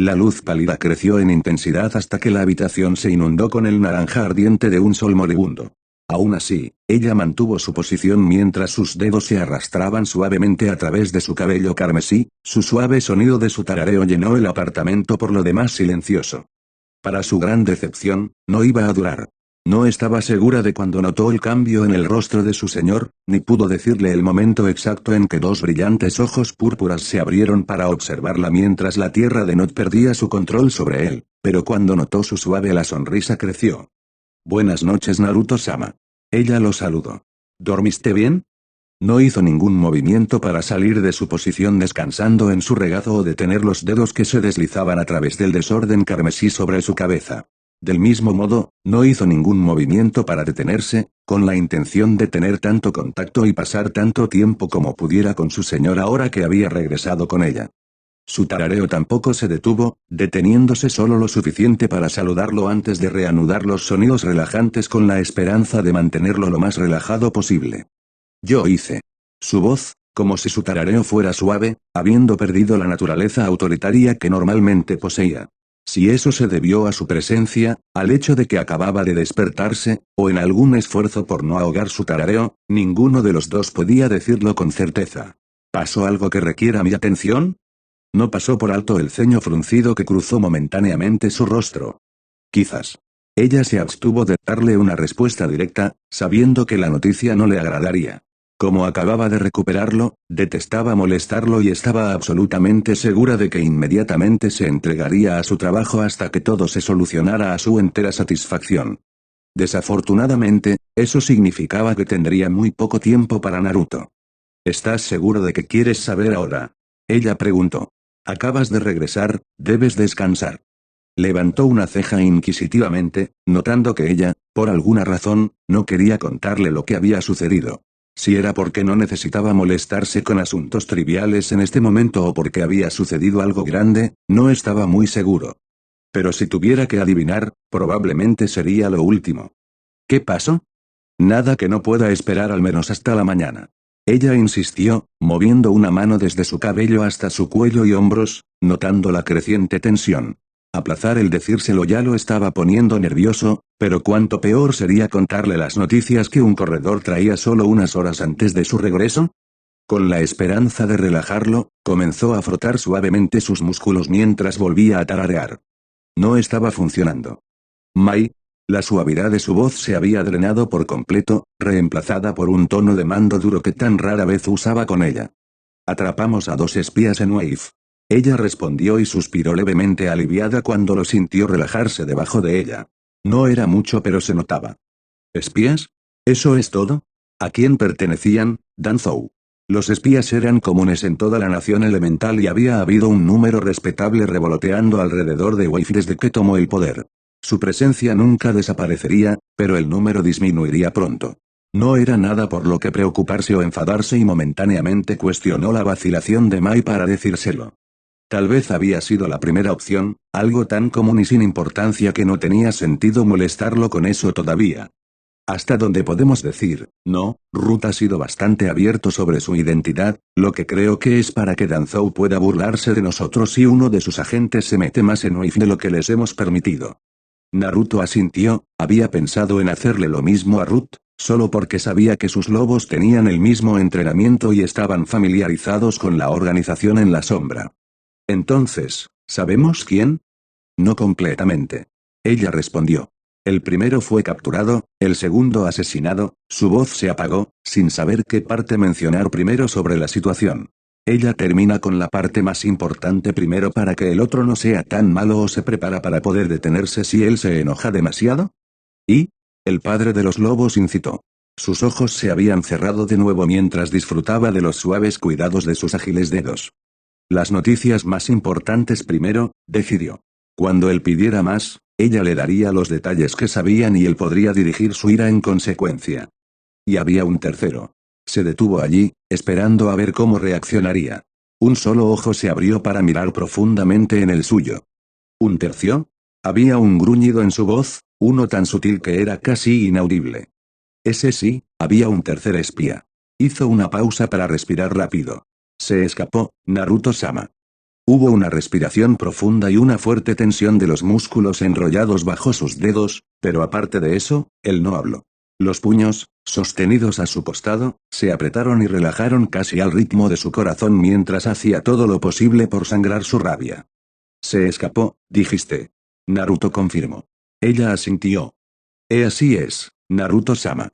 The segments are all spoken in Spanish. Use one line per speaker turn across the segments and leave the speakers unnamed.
La luz pálida creció en intensidad hasta que la habitación se inundó con el naranja ardiente de un sol moribundo. Aún así, ella mantuvo su posición mientras sus dedos se arrastraban suavemente a través de su cabello carmesí, su suave sonido de su tarareo llenó el apartamento por lo demás silencioso. Para su gran decepción, no iba a durar. No estaba segura de cuando notó el cambio en el rostro de su señor, ni pudo decirle el momento exacto en que dos brillantes ojos púrpuras se abrieron para observarla mientras la tierra de Not perdía su control sobre él, pero cuando notó su suave la sonrisa creció. Buenas noches Naruto-sama. Ella lo saludó. ¿Dormiste bien? No hizo ningún movimiento para salir de su posición descansando en su regazo o detener los dedos que se deslizaban a través del desorden carmesí sobre su cabeza. Del mismo modo, no hizo ningún movimiento para detenerse, con la intención de tener tanto contacto y pasar tanto tiempo como pudiera con su señor ahora que había regresado con ella. Su tarareo tampoco se detuvo, deteniéndose solo lo suficiente para saludarlo antes de reanudar los sonidos relajantes con la esperanza de mantenerlo lo más relajado posible. Yo hice. Su voz, como si su tarareo fuera suave, habiendo perdido la naturaleza autoritaria que normalmente poseía. Si eso se debió a su presencia, al hecho de que acababa de despertarse, o en algún esfuerzo por no ahogar su tarareo, ninguno de los dos podía decirlo con certeza. ¿Pasó algo que requiera mi atención? No pasó por alto el ceño fruncido que cruzó momentáneamente su rostro. Quizás. Ella se abstuvo de darle una respuesta directa, sabiendo que la noticia no le agradaría. Como acababa de recuperarlo, detestaba molestarlo y estaba absolutamente segura de que inmediatamente se entregaría a su trabajo hasta que todo se solucionara a su entera satisfacción. Desafortunadamente, eso significaba que tendría muy poco tiempo para Naruto. ¿Estás seguro de que quieres saber ahora? Ella preguntó. Acabas de regresar, debes descansar. Levantó una ceja inquisitivamente, notando que ella, por alguna razón, no quería contarle lo que había sucedido. Si era porque no necesitaba molestarse con asuntos triviales en este momento o porque había sucedido algo grande, no estaba muy seguro. Pero si tuviera que adivinar, probablemente sería lo último. ¿Qué pasó? Nada que no pueda esperar al menos hasta la mañana. Ella insistió, moviendo una mano desde su cabello hasta su cuello y hombros, notando la creciente tensión. Aplazar el decírselo ya lo estaba poniendo nervioso, pero cuánto peor sería contarle las noticias que un corredor traía solo unas horas antes de su regreso. Con la esperanza de relajarlo, comenzó a frotar suavemente sus músculos mientras volvía a tararear. No estaba funcionando. Mai. La suavidad de su voz se había drenado por completo, reemplazada por un tono de mando duro que tan rara vez usaba con ella. Atrapamos a 2 espías en Wave. Ella respondió y suspiró levemente aliviada cuando lo sintió relajarse debajo de ella. No era mucho pero se notaba. ¿Espías? ¿Eso es todo? ¿A quién pertenecían, Danzou? Los espías eran comunes en toda la nación elemental y había habido un número respetable revoloteando alrededor de Wave desde que tomó el poder. Su presencia nunca desaparecería, pero el número disminuiría pronto. No era nada por lo que preocuparse o enfadarse y momentáneamente cuestionó la vacilación de Mai para decírselo. Tal vez había sido la primera opción, algo tan común y sin importancia que no tenía sentido molestarlo con eso todavía. Hasta donde podemos decir, no, Ruth ha sido bastante abierto sobre su identidad, lo que creo que es para que Danzou pueda burlarse de nosotros si uno de sus agentes se mete más en Wave de lo que les hemos permitido. Naruto asintió, había pensado en hacerle lo mismo a Ruth, solo porque sabía que sus lobos tenían el mismo entrenamiento y estaban familiarizados con la organización en la sombra. Entonces, ¿sabemos quién? No completamente. Ella respondió. El primero fue capturado, el segundo asesinado, su voz se apagó, sin saber qué parte mencionar primero sobre la situación. Ella termina con la parte más importante primero para que el otro no sea tan malo o se prepara para poder detenerse si él se enoja demasiado. ¿Y? El padre de los lobos incitó. Sus ojos se habían cerrado de nuevo mientras disfrutaba de los suaves cuidados de sus ágiles dedos. Las noticias más importantes primero, decidió. Cuando él pidiera más, ella le daría los detalles que sabían y él podría dirigir su ira en consecuencia. Y había un tercero. Se detuvo allí, esperando a ver cómo reaccionaría. Un solo ojo se abrió para mirar profundamente en el suyo. ¿Un tercio? Había un gruñido en su voz, uno tan sutil que era casi inaudible. Ese sí, había un tercer espía. Hizo una pausa para respirar rápido. Se escapó, Naruto-sama. Hubo una respiración profunda y una fuerte tensión de los músculos enrollados bajo sus dedos, pero aparte de eso, él no habló. Los puños, sostenidos a su costado, se apretaron y relajaron casi al ritmo de su corazón mientras hacía todo lo posible por sangrar su rabia. Se escapó, dijiste. Naruto confirmó. Ella asintió. Así es, Naruto-sama.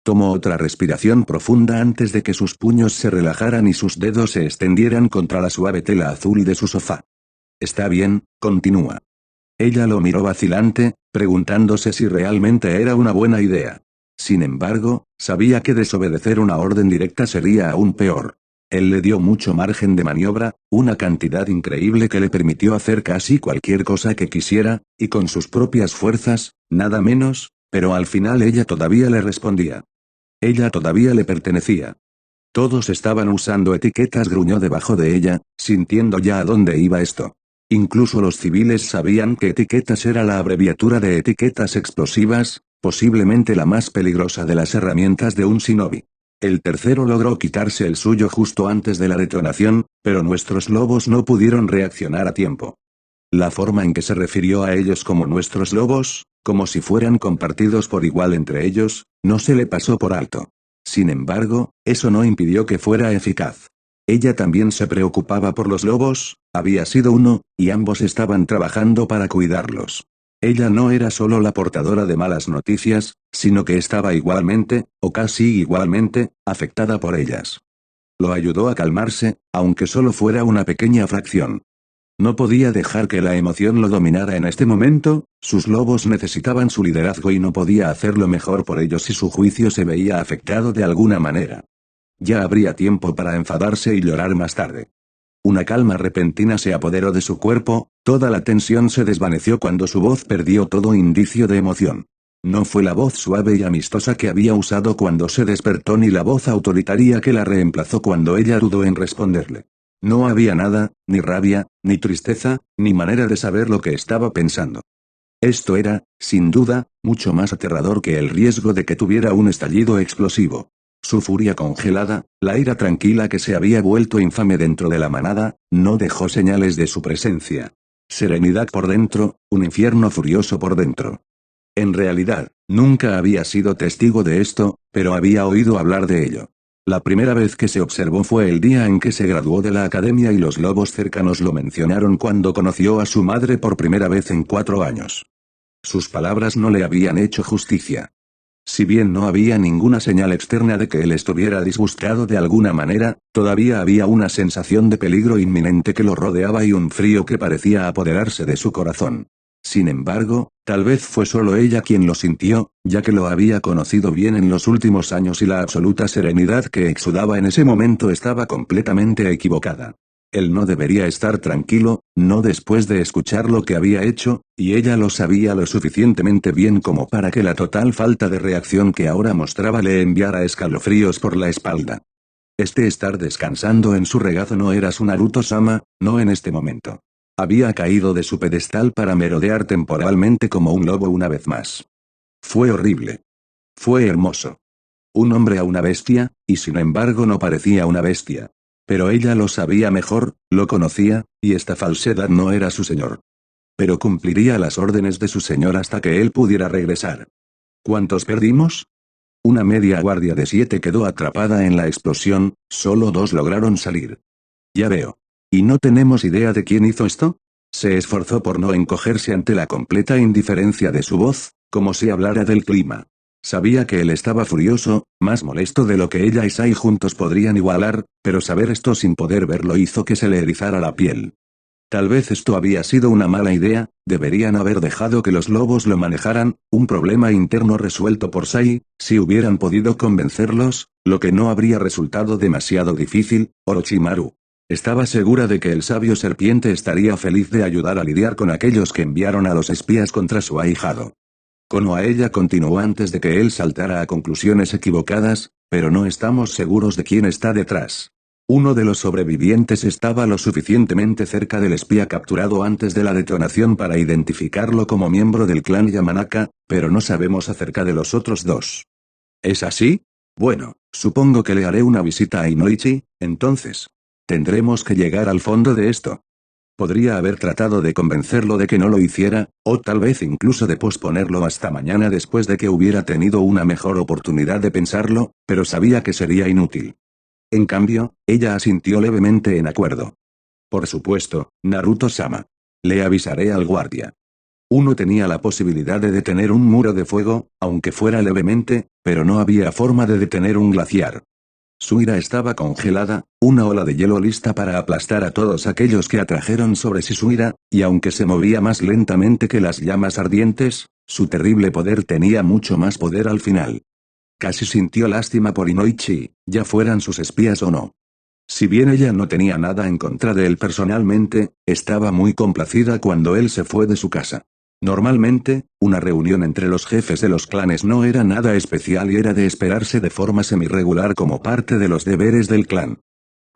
Tomó otra respiración profunda antes de que sus puños se relajaran y sus dedos se extendieran contra la suave tela azul de su sofá. Está bien, continúa. Ella lo miró vacilante, preguntándose si realmente era una buena idea. Sin embargo, sabía que desobedecer una orden directa sería aún peor. Él le dio mucho margen de maniobra, una cantidad increíble que le permitió hacer casi cualquier cosa que quisiera, y con sus propias fuerzas, nada menos, pero al final ella todavía le respondía. Ella todavía le pertenecía. Todos estaban usando etiquetas, gruñó debajo de ella, sintiendo ya a dónde iba esto. Incluso los civiles sabían que etiquetas era la abreviatura de etiquetas explosivas, posiblemente la más peligrosa de las herramientas de un shinobi. El tercero logró quitarse el suyo justo antes de la detonación, pero nuestros lobos no pudieron reaccionar a tiempo. La forma en que se refirió a ellos como nuestros lobos, como si fueran compartidos por igual entre ellos, no se le pasó por alto. Sin embargo, eso no impidió que fuera eficaz. Ella también se preocupaba por los lobos, había sido uno, y ambos estaban trabajando para cuidarlos. Ella no era solo la portadora de malas noticias, sino que estaba igualmente, o casi igualmente, afectada por ellas. Lo ayudó a calmarse, aunque solo fuera una pequeña fracción. No podía dejar que la emoción lo dominara en este momento, sus lobos necesitaban su liderazgo y no podía hacerlo mejor por ellos si su juicio se veía afectado de alguna manera. Ya habría tiempo para enfadarse y llorar más tarde. Una calma repentina se apoderó de su cuerpo, toda la tensión se desvaneció cuando su voz perdió todo indicio de emoción. No fue la voz suave y amistosa que había usado cuando se despertó ni la voz autoritaria que la reemplazó cuando ella dudó en responderle. No había nada, ni rabia, ni tristeza, ni manera de saber lo que estaba pensando. Esto era, sin duda, mucho más aterrador que el riesgo de que tuviera un estallido explosivo. Su furia congelada, la ira tranquila que se había vuelto infame dentro de la manada, no dejó señales de su presencia. Serenidad por dentro, un infierno furioso por dentro. En realidad, nunca había sido testigo de esto, pero había oído hablar de ello. La primera vez que se observó fue el día en que se graduó de la academia y los lobos cercanos lo mencionaron cuando conoció a su madre por primera vez en 4 años. Sus palabras no le habían hecho justicia. Si bien no había ninguna señal externa de que él estuviera disgustado de alguna manera, todavía había una sensación de peligro inminente que lo rodeaba y un frío que parecía apoderarse de su corazón. Sin embargo, tal vez fue solo ella quien lo sintió, ya que lo había conocido bien en los últimos años y la absoluta serenidad que exudaba en ese momento estaba completamente equivocada. Él no debería estar tranquilo, no después de escuchar lo que había hecho, y ella lo sabía lo suficientemente bien como para que la total falta de reacción que ahora mostraba le enviara escalofríos por la espalda. Estar descansando en su regazo no era su Naruto-sama, no en este momento. Había caído de su pedestal para merodear temporalmente como un lobo una vez más. Fue horrible. Fue hermoso. Un hombre a una bestia, y sin embargo no parecía una bestia. Pero ella lo sabía mejor, lo conocía, y esta falsedad no era su señor. Pero cumpliría las órdenes de su señor hasta que él pudiera regresar. ¿Cuántos perdimos? Una media guardia de 7 quedó atrapada en la explosión, solo 2 lograron salir. Ya veo. ¿Y no tenemos idea de quién hizo esto? Se esforzó por no encogerse ante la completa indiferencia de su voz, como si hablara del clima. Sabía que él estaba furioso, más molesto de lo que ella y Sai juntos podrían igualar, pero saber esto sin poder verlo hizo que se le erizara la piel. Tal vez esto había sido una mala idea, deberían haber dejado que los lobos lo manejaran, un problema interno resuelto por Sai, si hubieran podido convencerlos, lo que no habría resultado demasiado difícil, Orochimaru. Estaba segura de que el sabio serpiente estaría feliz de ayudar a lidiar con aquellos que enviaron a los espías contra su ahijado. Konoha ella continuó antes de que él saltara a conclusiones equivocadas, pero no estamos seguros de quién está detrás. Uno de los sobrevivientes estaba lo suficientemente cerca del espía capturado antes de la detonación para identificarlo como miembro del clan Yamanaka, pero no sabemos acerca de los otros 2. ¿Es así? Bueno, supongo que le haré una visita a Inoichi, entonces. Tendremos que llegar al fondo de esto. Podría haber tratado de convencerlo de que no lo hiciera, o tal vez incluso de posponerlo hasta mañana después de que hubiera tenido una mejor oportunidad de pensarlo, pero sabía que sería inútil. En cambio, ella asintió levemente en acuerdo. Por supuesto, Naruto-sama. Le avisaré al guardia. Uno tenía la posibilidad de detener un muro de fuego, aunque fuera levemente, pero no había forma de detener un glaciar. Su ira estaba congelada, una ola de hielo lista para aplastar a todos aquellos que atrajeron sobre sí su ira, y aunque se movía más lentamente que las llamas ardientes, su terrible poder tenía mucho más poder al final. Casi sintió lástima por Inoichi, ya fueran sus espías o no. Si bien ella no tenía nada en contra de él personalmente, estaba muy complacida cuando él se fue de su casa. Normalmente, una reunión entre los jefes de los clanes no era nada especial y era de esperarse de forma semi-regular como parte de los deberes del clan.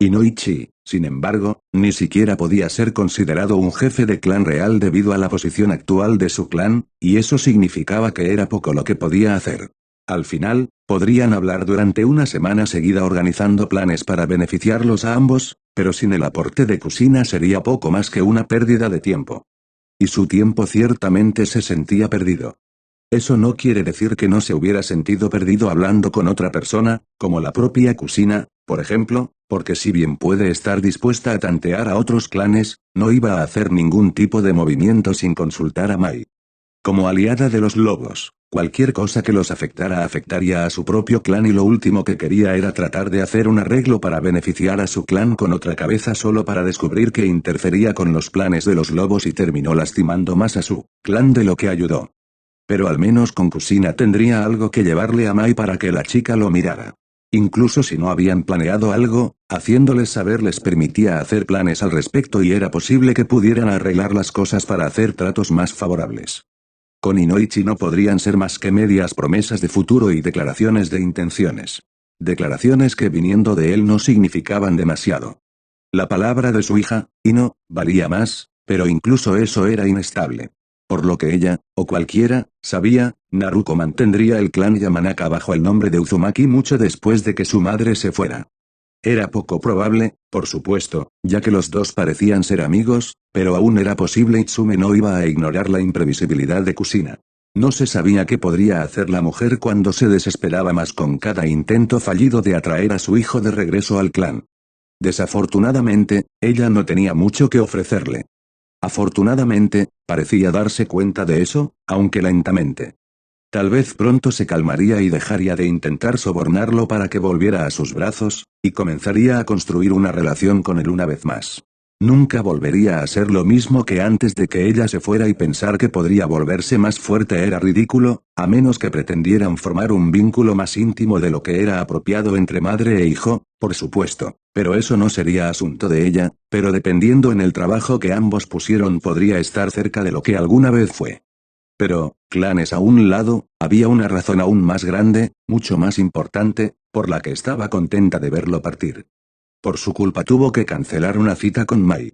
Inoichi, sin embargo, ni siquiera podía ser considerado un jefe de clan real debido a la posición actual de su clan, y eso significaba que era poco lo que podía hacer. Al final, podrían hablar durante una semana seguida organizando planes para beneficiarlos a ambos, pero sin el aporte de Kusina sería poco más que una pérdida de tiempo. Y su tiempo ciertamente se sentía perdido. Eso no quiere decir que no se hubiera sentido perdido hablando con otra persona, como la propia Kusina, por ejemplo, porque si bien puede estar dispuesta a tantear a otros clanes, no iba a hacer ningún tipo de movimiento sin consultar a Mai. Como aliada de los lobos, cualquier cosa que los afectara afectaría a su propio clan y lo último que quería era tratar de hacer un arreglo para beneficiar a su clan con otra cabeza solo para descubrir que interfería con los planes de los lobos y terminó lastimando más a su clan de lo que ayudó. Pero al menos con Kusina tendría algo que llevarle a Mai para que la chica lo mirara. Incluso si no habían planeado algo, haciéndoles saber les permitía hacer planes al respecto y era posible que pudieran arreglar las cosas para hacer tratos más favorables. Con Inoichi no podrían ser más que medias promesas de futuro y declaraciones de intenciones. Declaraciones que viniendo de él no significaban demasiado. La palabra de su hija, Ino, valía más, pero incluso eso era inestable. Por lo que ella, o cualquiera, sabía, Naruto mantendría el clan Yamanaka bajo el nombre de Uzumaki mucho después de que su madre se fuera. Era poco probable, por supuesto, ya que los dos parecían ser amigos, pero aún era posible y Tsume no iba a ignorar la imprevisibilidad de Kusina. No se sabía qué podría hacer la mujer cuando se desesperaba más con cada intento fallido de atraer a su hijo de regreso al clan. Desafortunadamente, ella no tenía mucho que ofrecerle. Afortunadamente, parecía darse cuenta de eso, aunque lentamente. Tal vez pronto se calmaría y dejaría de intentar sobornarlo para que volviera a sus brazos, y comenzaría a construir una relación con él una vez más. Nunca volvería a ser lo mismo que antes de que ella se fuera y pensar que podría volverse más fuerte era ridículo, a menos que pretendieran formar un vínculo más íntimo de lo que era apropiado entre madre e hijo, por supuesto, pero eso no sería asunto de ella, pero dependiendo en el trabajo que ambos pusieron podría estar cerca de lo que alguna vez fue. Pero, clanes a un lado, había una razón aún más grande, mucho más importante, por la que estaba contenta de verlo partir. Por su culpa tuvo que cancelar una cita con Mai.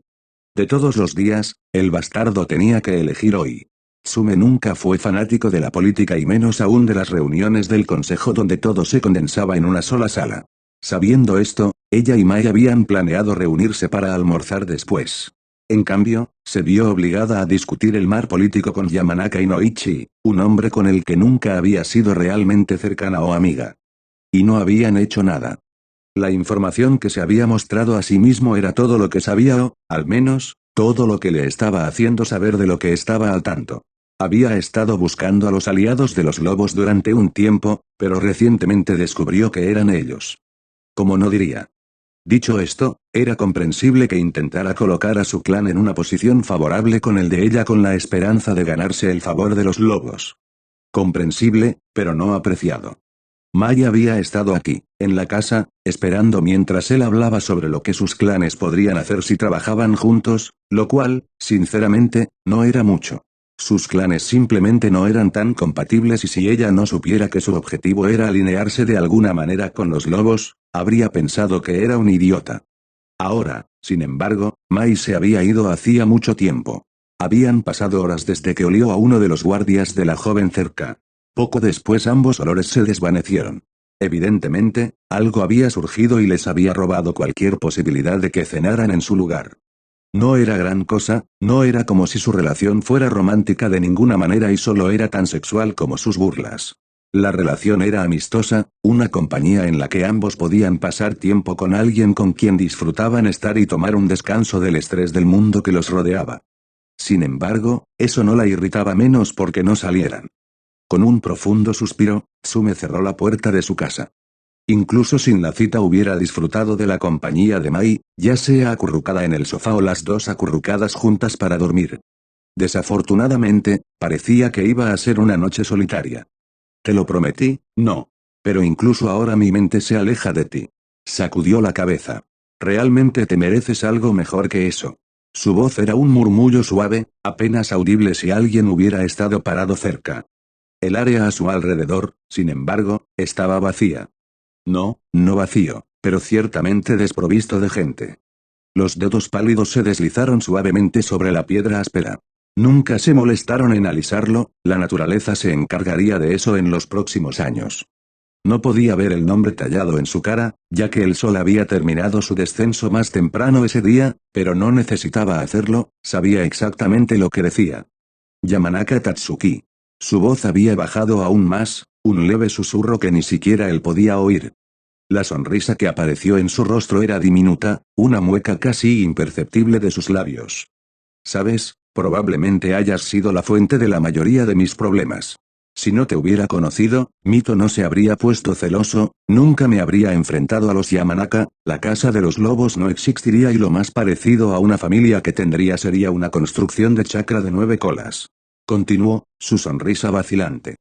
De todos los días, el bastardo tenía que elegir hoy. Tsume nunca fue fanático de la política y menos aún de las reuniones del consejo donde todo se condensaba en una sola sala. Sabiendo esto, ella y Mai habían planeado reunirse para almorzar después. En cambio, se vio obligada a discutir el mar político con Yamanaka Inoichi, un hombre con el que nunca había sido realmente cercana o amiga. Y no habían hecho nada. La información que se había mostrado a sí mismo era todo lo que sabía o, al menos, todo lo que le estaba haciendo saber de lo que estaba al tanto. Había estado buscando a los aliados de los lobos durante un tiempo, pero recientemente descubrió que eran ellos. ¿Cómo no diría? Dicho esto, era comprensible que intentara colocar a su clan en una posición favorable con el de ella con la esperanza de ganarse el favor de los lobos. Comprensible, pero no apreciado. Mai había estado aquí, en la casa, esperando mientras él hablaba sobre lo que sus clanes podrían hacer si trabajaban juntos, lo cual, sinceramente, no era mucho. Sus clanes simplemente no eran tan compatibles y si ella no supiera que su objetivo era alinearse de alguna manera con los lobos, habría pensado que era un idiota. Ahora, sin embargo, Mai se había ido hacía mucho tiempo. Habían pasado horas desde que olió a uno de los guardias de la joven cerca. Poco después ambos olores se desvanecieron. Evidentemente, algo había surgido y les había robado cualquier posibilidad de que cenaran en su lugar. No era gran cosa, no era como si su relación fuera romántica de ninguna manera y solo era tan sexual como sus burlas. La relación era amistosa, una compañía en la que ambos podían pasar tiempo con alguien con quien disfrutaban estar y tomar un descanso del estrés del mundo que los rodeaba. Sin embargo, eso no la irritaba menos porque no salieran. Con un profundo suspiro, Tsume cerró la puerta de su casa. Incluso sin la cita hubiera disfrutado de la compañía de Mai, ya sea acurrucada en el sofá o las dos acurrucadas juntas para dormir. Desafortunadamente, parecía que iba a ser una noche solitaria. Te lo prometí, no. Pero incluso ahora mi mente se aleja de ti. Sacudió la cabeza. Realmente te mereces algo mejor que eso. Su voz era un murmullo suave, apenas audible si alguien hubiera estado parado cerca. El área a su alrededor, sin embargo, estaba vacía. No, no vacío, pero ciertamente desprovisto de gente. Los dedos pálidos se deslizaron suavemente sobre la piedra áspera. Nunca se molestaron en alisarlo, la naturaleza se encargaría de eso en los próximos años. No podía ver el nombre tallado en su cara, ya que el sol había terminado su descenso más temprano ese día, pero no necesitaba hacerlo, sabía exactamente lo que decía. Yamanaka Tatsuki. Su voz había bajado aún más, un leve susurro que ni siquiera él podía oír. La sonrisa que apareció en su rostro era diminuta, una mueca casi imperceptible de sus labios. ¿Sabes? Probablemente hayas sido la fuente de la mayoría de mis problemas. Si no te hubiera conocido, Mito no se habría puesto celoso, nunca me habría enfrentado a los Yamanaka, la casa de los lobos no existiría y lo más parecido a una familia que tendría sería una construcción de chakra de 9 colas. Continuó, su sonrisa vacilante.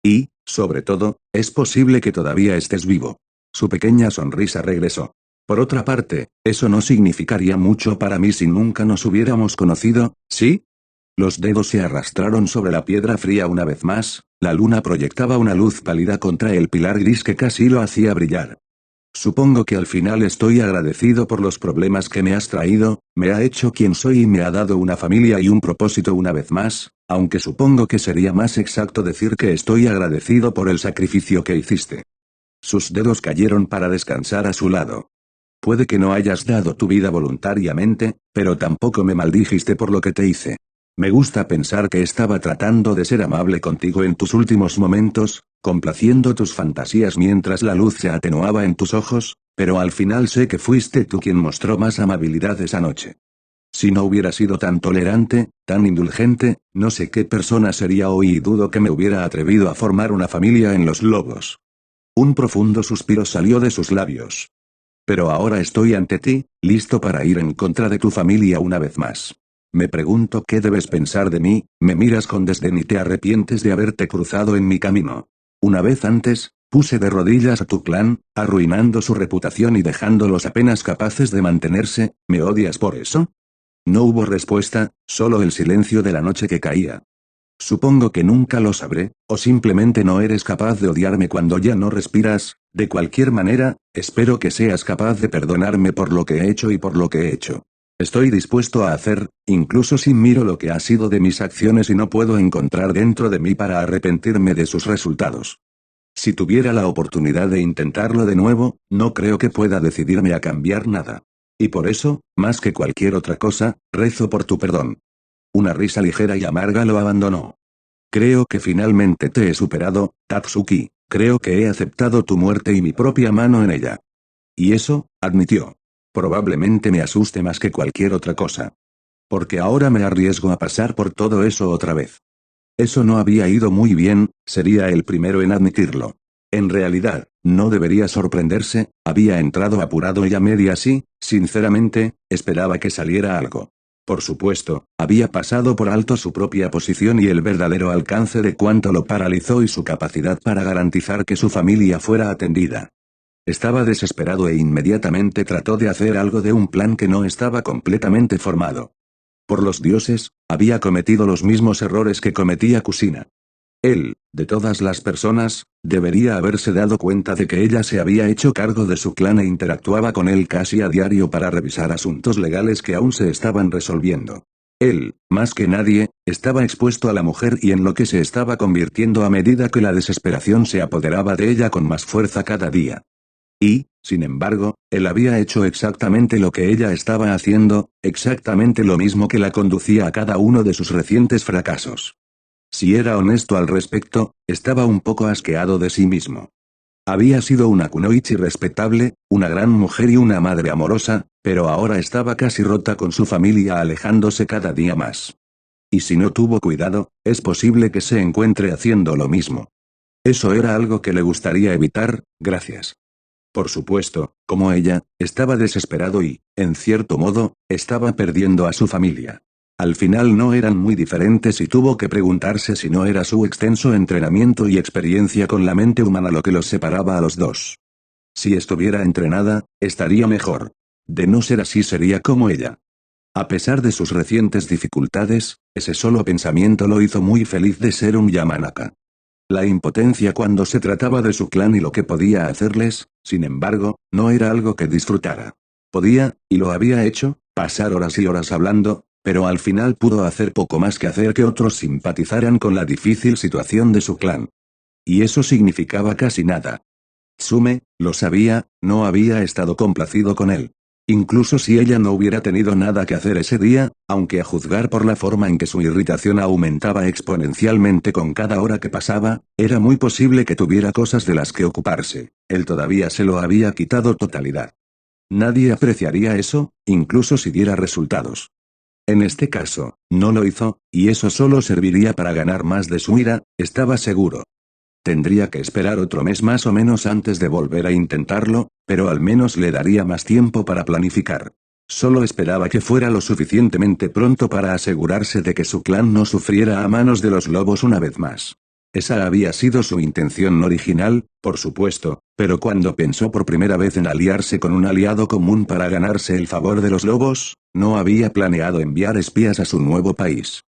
Y, sobre todo, es posible que todavía estés vivo. Su pequeña sonrisa regresó. Por otra parte, eso no significaría mucho para mí si nunca nos hubiéramos conocido, ¿sí? Los dedos se arrastraron sobre la piedra fría una vez más, la luna proyectaba una luz pálida contra el pilar gris que casi lo hacía brillar. Supongo que al final estoy agradecido por los problemas que me has traído, me ha hecho quien soy y me ha dado una familia y un propósito una vez más, aunque supongo que sería más exacto decir que estoy agradecido por el sacrificio que hiciste. Sus dedos cayeron para descansar a su lado. Puede que no hayas dado tu vida voluntariamente, pero tampoco me maldijiste por lo que te hice. Me gusta pensar que estaba tratando de ser amable contigo en tus últimos momentos, complaciendo tus fantasías mientras la luz se atenuaba en tus ojos, pero al final sé que fuiste tú quien mostró más amabilidad esa noche. Si no hubiera sido tan tolerante, tan indulgente, no sé qué persona sería hoy y dudo que me hubiera atrevido a formar una familia en los lobos. Un profundo suspiro salió de sus labios. Pero ahora estoy ante ti, listo para ir en contra de tu familia una vez más. Me pregunto qué debes pensar de mí, me miras con desdén y te arrepientes de haberte cruzado en mi camino. Una vez antes, puse de rodillas a tu clan, arruinando su reputación y dejándolos apenas capaces de mantenerse, ¿me odias por eso? No hubo respuesta, solo el silencio de la noche que caía. Supongo que nunca lo sabré, o simplemente no eres capaz de odiarme cuando ya no respiras, de cualquier manera, espero que seas capaz de perdonarme por lo que he hecho y por lo que he hecho. Estoy dispuesto a hacer, incluso si miro lo que ha sido de mis acciones y no puedo encontrar dentro de mí para arrepentirme de sus resultados. Si tuviera la oportunidad de intentarlo de nuevo, no creo que pueda decidirme a cambiar nada. Y por eso, más que cualquier otra cosa, rezo por tu perdón. Una risa ligera y amarga lo abandonó. Creo que finalmente te he superado, Tatsuki, creo que he aceptado tu muerte y mi propia mano en ella. Y eso, admitió. Probablemente me asuste más que cualquier otra cosa. Porque ahora me arriesgo a pasar por todo eso otra vez. Eso no había ido muy bien, sería el primero en admitirlo. En realidad, no debería sorprenderse, había entrado apurado y a medias y, sinceramente, esperaba que saliera algo. Por supuesto, había pasado por alto su propia posición y el verdadero alcance de cuánto lo paralizó y su capacidad para garantizar que su familia fuera atendida. Estaba desesperado e inmediatamente trató de hacer algo de un plan que no estaba completamente formado. Por los dioses, había cometido los mismos errores que cometía Kusina. Él, de todas las personas, debería haberse dado cuenta de que ella se había hecho cargo de su clan e interactuaba con él casi a diario para revisar asuntos legales que aún se estaban resolviendo. Él, más que nadie, estaba expuesto a la mujer y en lo que se estaba convirtiendo a medida que la desesperación se apoderaba de ella con más fuerza cada día. Y, sin embargo, él había hecho exactamente lo que ella estaba haciendo, exactamente lo mismo que la conducía a cada uno de sus recientes fracasos. Si era honesto al respecto, estaba un poco asqueado de sí mismo. Había sido una kunoichi respetable, una gran mujer y una madre amorosa, pero ahora estaba casi rota con su familia alejándose cada día más. Y si no tuvo cuidado, es posible que se encuentre haciendo lo mismo. Eso era algo que le gustaría evitar, gracias. Por supuesto, como ella, estaba desesperado y, en cierto modo, estaba perdiendo a su familia. Al final no eran muy diferentes y tuvo que preguntarse si no era su extenso entrenamiento y experiencia con la mente humana lo que los separaba a los dos. Si estuviera entrenada, estaría mejor. De no ser así sería como ella. A pesar de sus recientes dificultades, ese solo pensamiento lo hizo muy feliz de ser un Yamanaka. La impotencia cuando se trataba de su clan y lo que podía hacerles, sin embargo, no era algo que disfrutara. Podía, y lo había hecho, pasar horas y horas hablando, pero al final pudo hacer poco más que hacer que otros simpatizaran con la difícil situación de su clan. Y eso significaba casi nada. Tsume, lo sabía, no había estado complacido con él. Incluso si ella no hubiera tenido nada que hacer ese día, aunque a juzgar por la forma en que su irritación aumentaba exponencialmente con cada hora que pasaba, era muy posible que tuviera cosas de las que ocuparse, él todavía se lo había quitado totalidad. Nadie apreciaría eso, incluso si diera resultados. En este caso, no lo hizo, y eso solo serviría para ganar más de su ira, estaba seguro. Tendría que esperar otro mes más o menos antes de volver a intentarlo, pero al menos le daría más tiempo para planificar. Solo esperaba que fuera lo suficientemente pronto para asegurarse de que su clan no sufriera a manos de los lobos una vez más. Esa había sido su intención original, por supuesto, pero cuando pensó por primera vez en aliarse con un aliado común para ganarse el favor de los lobos, no había planeado enviar espías a su nuevo país.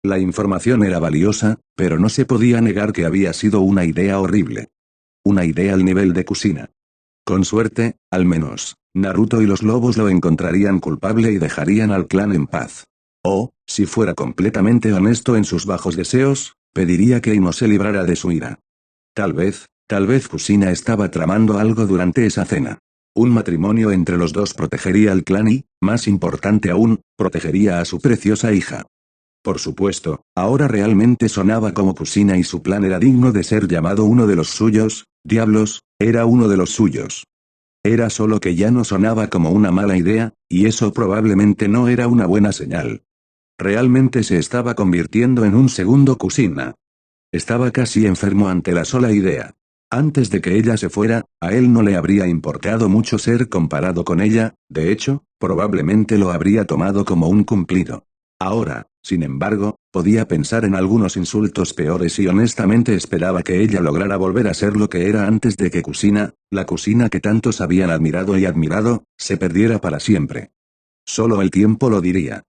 La información era valiosa, pero no se podía negar que había sido una idea horrible. Una idea al nivel de Kusina. Con suerte, al menos, Naruto y los lobos lo encontrarían culpable y dejarían al clan en paz. O, si fuera completamente honesto en sus bajos deseos, pediría que Ino se librara de su ira. Tal vez Kusina estaba tramando algo durante esa cena. Un matrimonio entre los dos protegería al clan y, más importante aún, protegería a su preciosa hija. Por supuesto, ahora realmente sonaba como Kusina y su plan era digno de ser llamado uno de los suyos, diablos, era uno de los suyos. Era solo que ya no sonaba como una mala idea, y eso probablemente no era una buena señal. Realmente se estaba convirtiendo en un segundo Kusina. Estaba casi enfermo ante la sola idea. Antes de que ella se fuera, a él no le habría importado mucho ser comparado con ella, de hecho, probablemente lo habría tomado como un cumplido. Ahora, sin embargo, podía pensar en algunos insultos peores y honestamente esperaba que ella lograra volver a ser lo que era antes de que Kusina, la Kusina que tantos habían admirado y admirado, se perdiera para siempre. Solo el tiempo lo diría.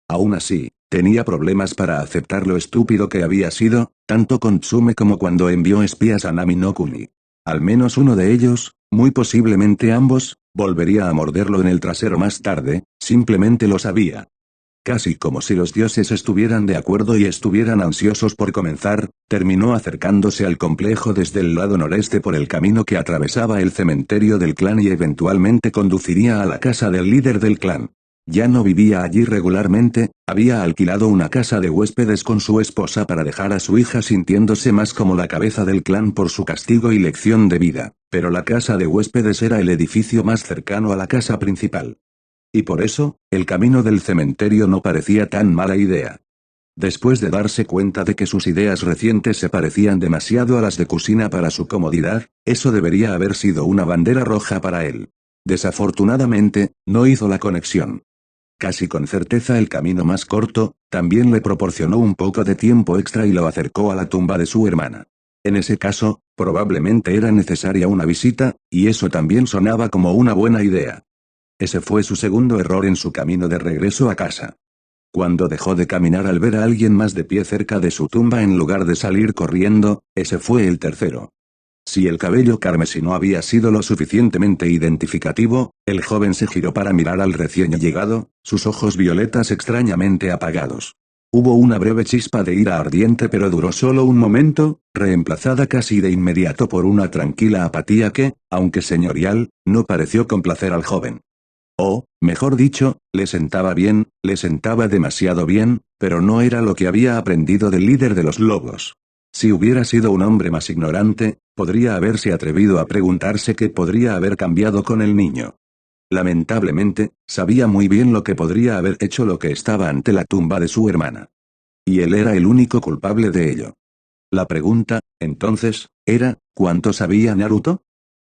Aún así, tenía problemas para aceptar lo estúpido que había sido, tanto con Tsume como cuando envió espías a Nami no Kuni. Al menos uno de ellos, muy posiblemente ambos, volvería a morderlo en el trasero más tarde, simplemente lo sabía. Casi como si los dioses estuvieran de acuerdo y estuvieran ansiosos por comenzar, terminó acercándose al complejo desde el lado noreste por el camino que atravesaba el cementerio del clan y eventualmente conduciría a la casa del líder del clan. Ya no vivía allí regularmente, había alquilado una casa de huéspedes con su esposa para dejar a su hija sintiéndose más como la cabeza del clan por su castigo y lección de vida, pero la casa de huéspedes era el edificio más cercano a la casa principal. Y por eso, el camino del cementerio no parecía tan mala idea. Después de darse cuenta de que sus ideas recientes se parecían demasiado a las de Kusina para su comodidad, eso debería haber sido una bandera roja para él. Desafortunadamente, no hizo la conexión. Casi con certeza el camino más corto, también le proporcionó un poco de tiempo extra y lo acercó a la tumba de su hermana. En ese caso, probablemente era necesaria una visita, y eso también sonaba como una buena idea. Ese fue su segundo error en su camino de regreso a casa. Cuando dejó de caminar al ver a alguien más de pie cerca de su tumba en lugar de salir corriendo, ese fue el tercero. Si el cabello carmesí no había sido lo suficientemente identificativo, el joven se giró para mirar al recién llegado, sus ojos violetas extrañamente apagados. Hubo una breve chispa de ira ardiente pero duró solo un momento, reemplazada casi de inmediato por una tranquila apatía que, aunque señorial, no pareció complacer al joven. O, mejor dicho, le sentaba bien, le sentaba demasiado bien, pero no era lo que había aprendido del líder de los lobos. Si hubiera sido un hombre más ignorante, podría haberse atrevido a preguntarse qué podría haber cambiado con el niño. Lamentablemente, sabía muy bien lo que podría haber hecho lo que estaba ante la tumba de su hermana. Y él era el único culpable de ello. La pregunta, entonces, era, ¿cuánto sabía Naruto?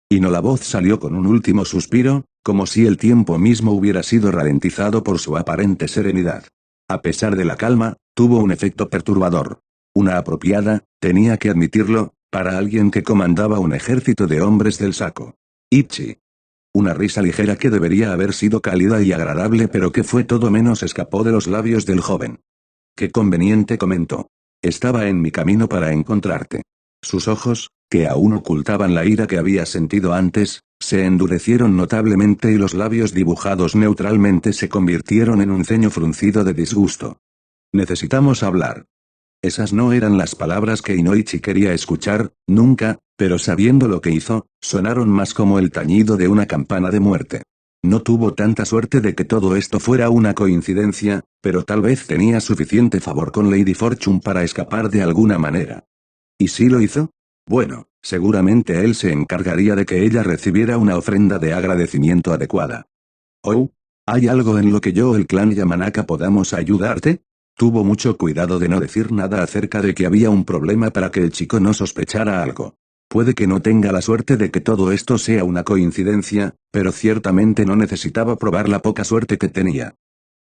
Y no, la voz salió con un último suspiro, como si el tiempo mismo hubiera sido ralentizado por su aparente serenidad. A pesar de la calma, tuvo un efecto perturbador. Una apropiada, tenía que admitirlo, para alguien que comandaba un ejército de hombres del saco. Ichi. Una risa ligera que debería haber sido cálida y agradable pero que fue todo menos escapó de los labios del joven. Qué conveniente, comentó. Estaba en mi camino para encontrarte. Sus ojos, que aún ocultaban la ira que había sentido antes, se endurecieron notablemente y los labios dibujados neutralmente se convirtieron en un ceño fruncido de disgusto. Necesitamos hablar. Esas no eran las palabras que Inoichi quería escuchar, nunca, pero sabiendo lo que hizo, sonaron más como el tañido de una campana de muerte. No tuvo tanta suerte de que todo esto fuera una coincidencia, pero tal vez tenía suficiente favor con Lady Fortune para escapar de alguna manera. ¿Y si lo hizo? Bueno, seguramente él se encargaría de que ella recibiera una ofrenda de agradecimiento adecuada. Oh, ¿hay algo en lo que yo, el clan Yamanaka, podamos ayudarte? Tuvo mucho cuidado de no decir nada acerca de que había un problema para que el chico no sospechara algo. Puede que no tenga la suerte de que todo esto sea una coincidencia, pero ciertamente no necesitaba probar la poca suerte que tenía.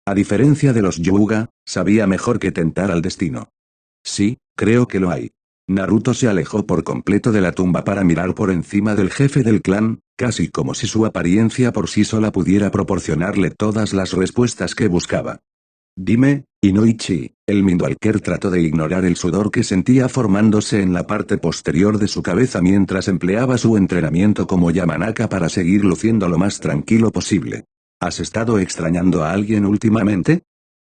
A diferencia de los Hyuga, sabía mejor que tentar al destino. Sí, creo que lo hay. Naruto se alejó por completo de la tumba para mirar por encima del jefe del clan, casi como si su apariencia por sí sola pudiera proporcionarle todas las respuestas que buscaba. Dime, Inoichi, el Mindwalker trató de ignorar el sudor que sentía formándose en la parte posterior de su cabeza mientras empleaba su entrenamiento como Yamanaka para seguir luciendo lo más tranquilo posible. ¿Has estado extrañando a alguien últimamente?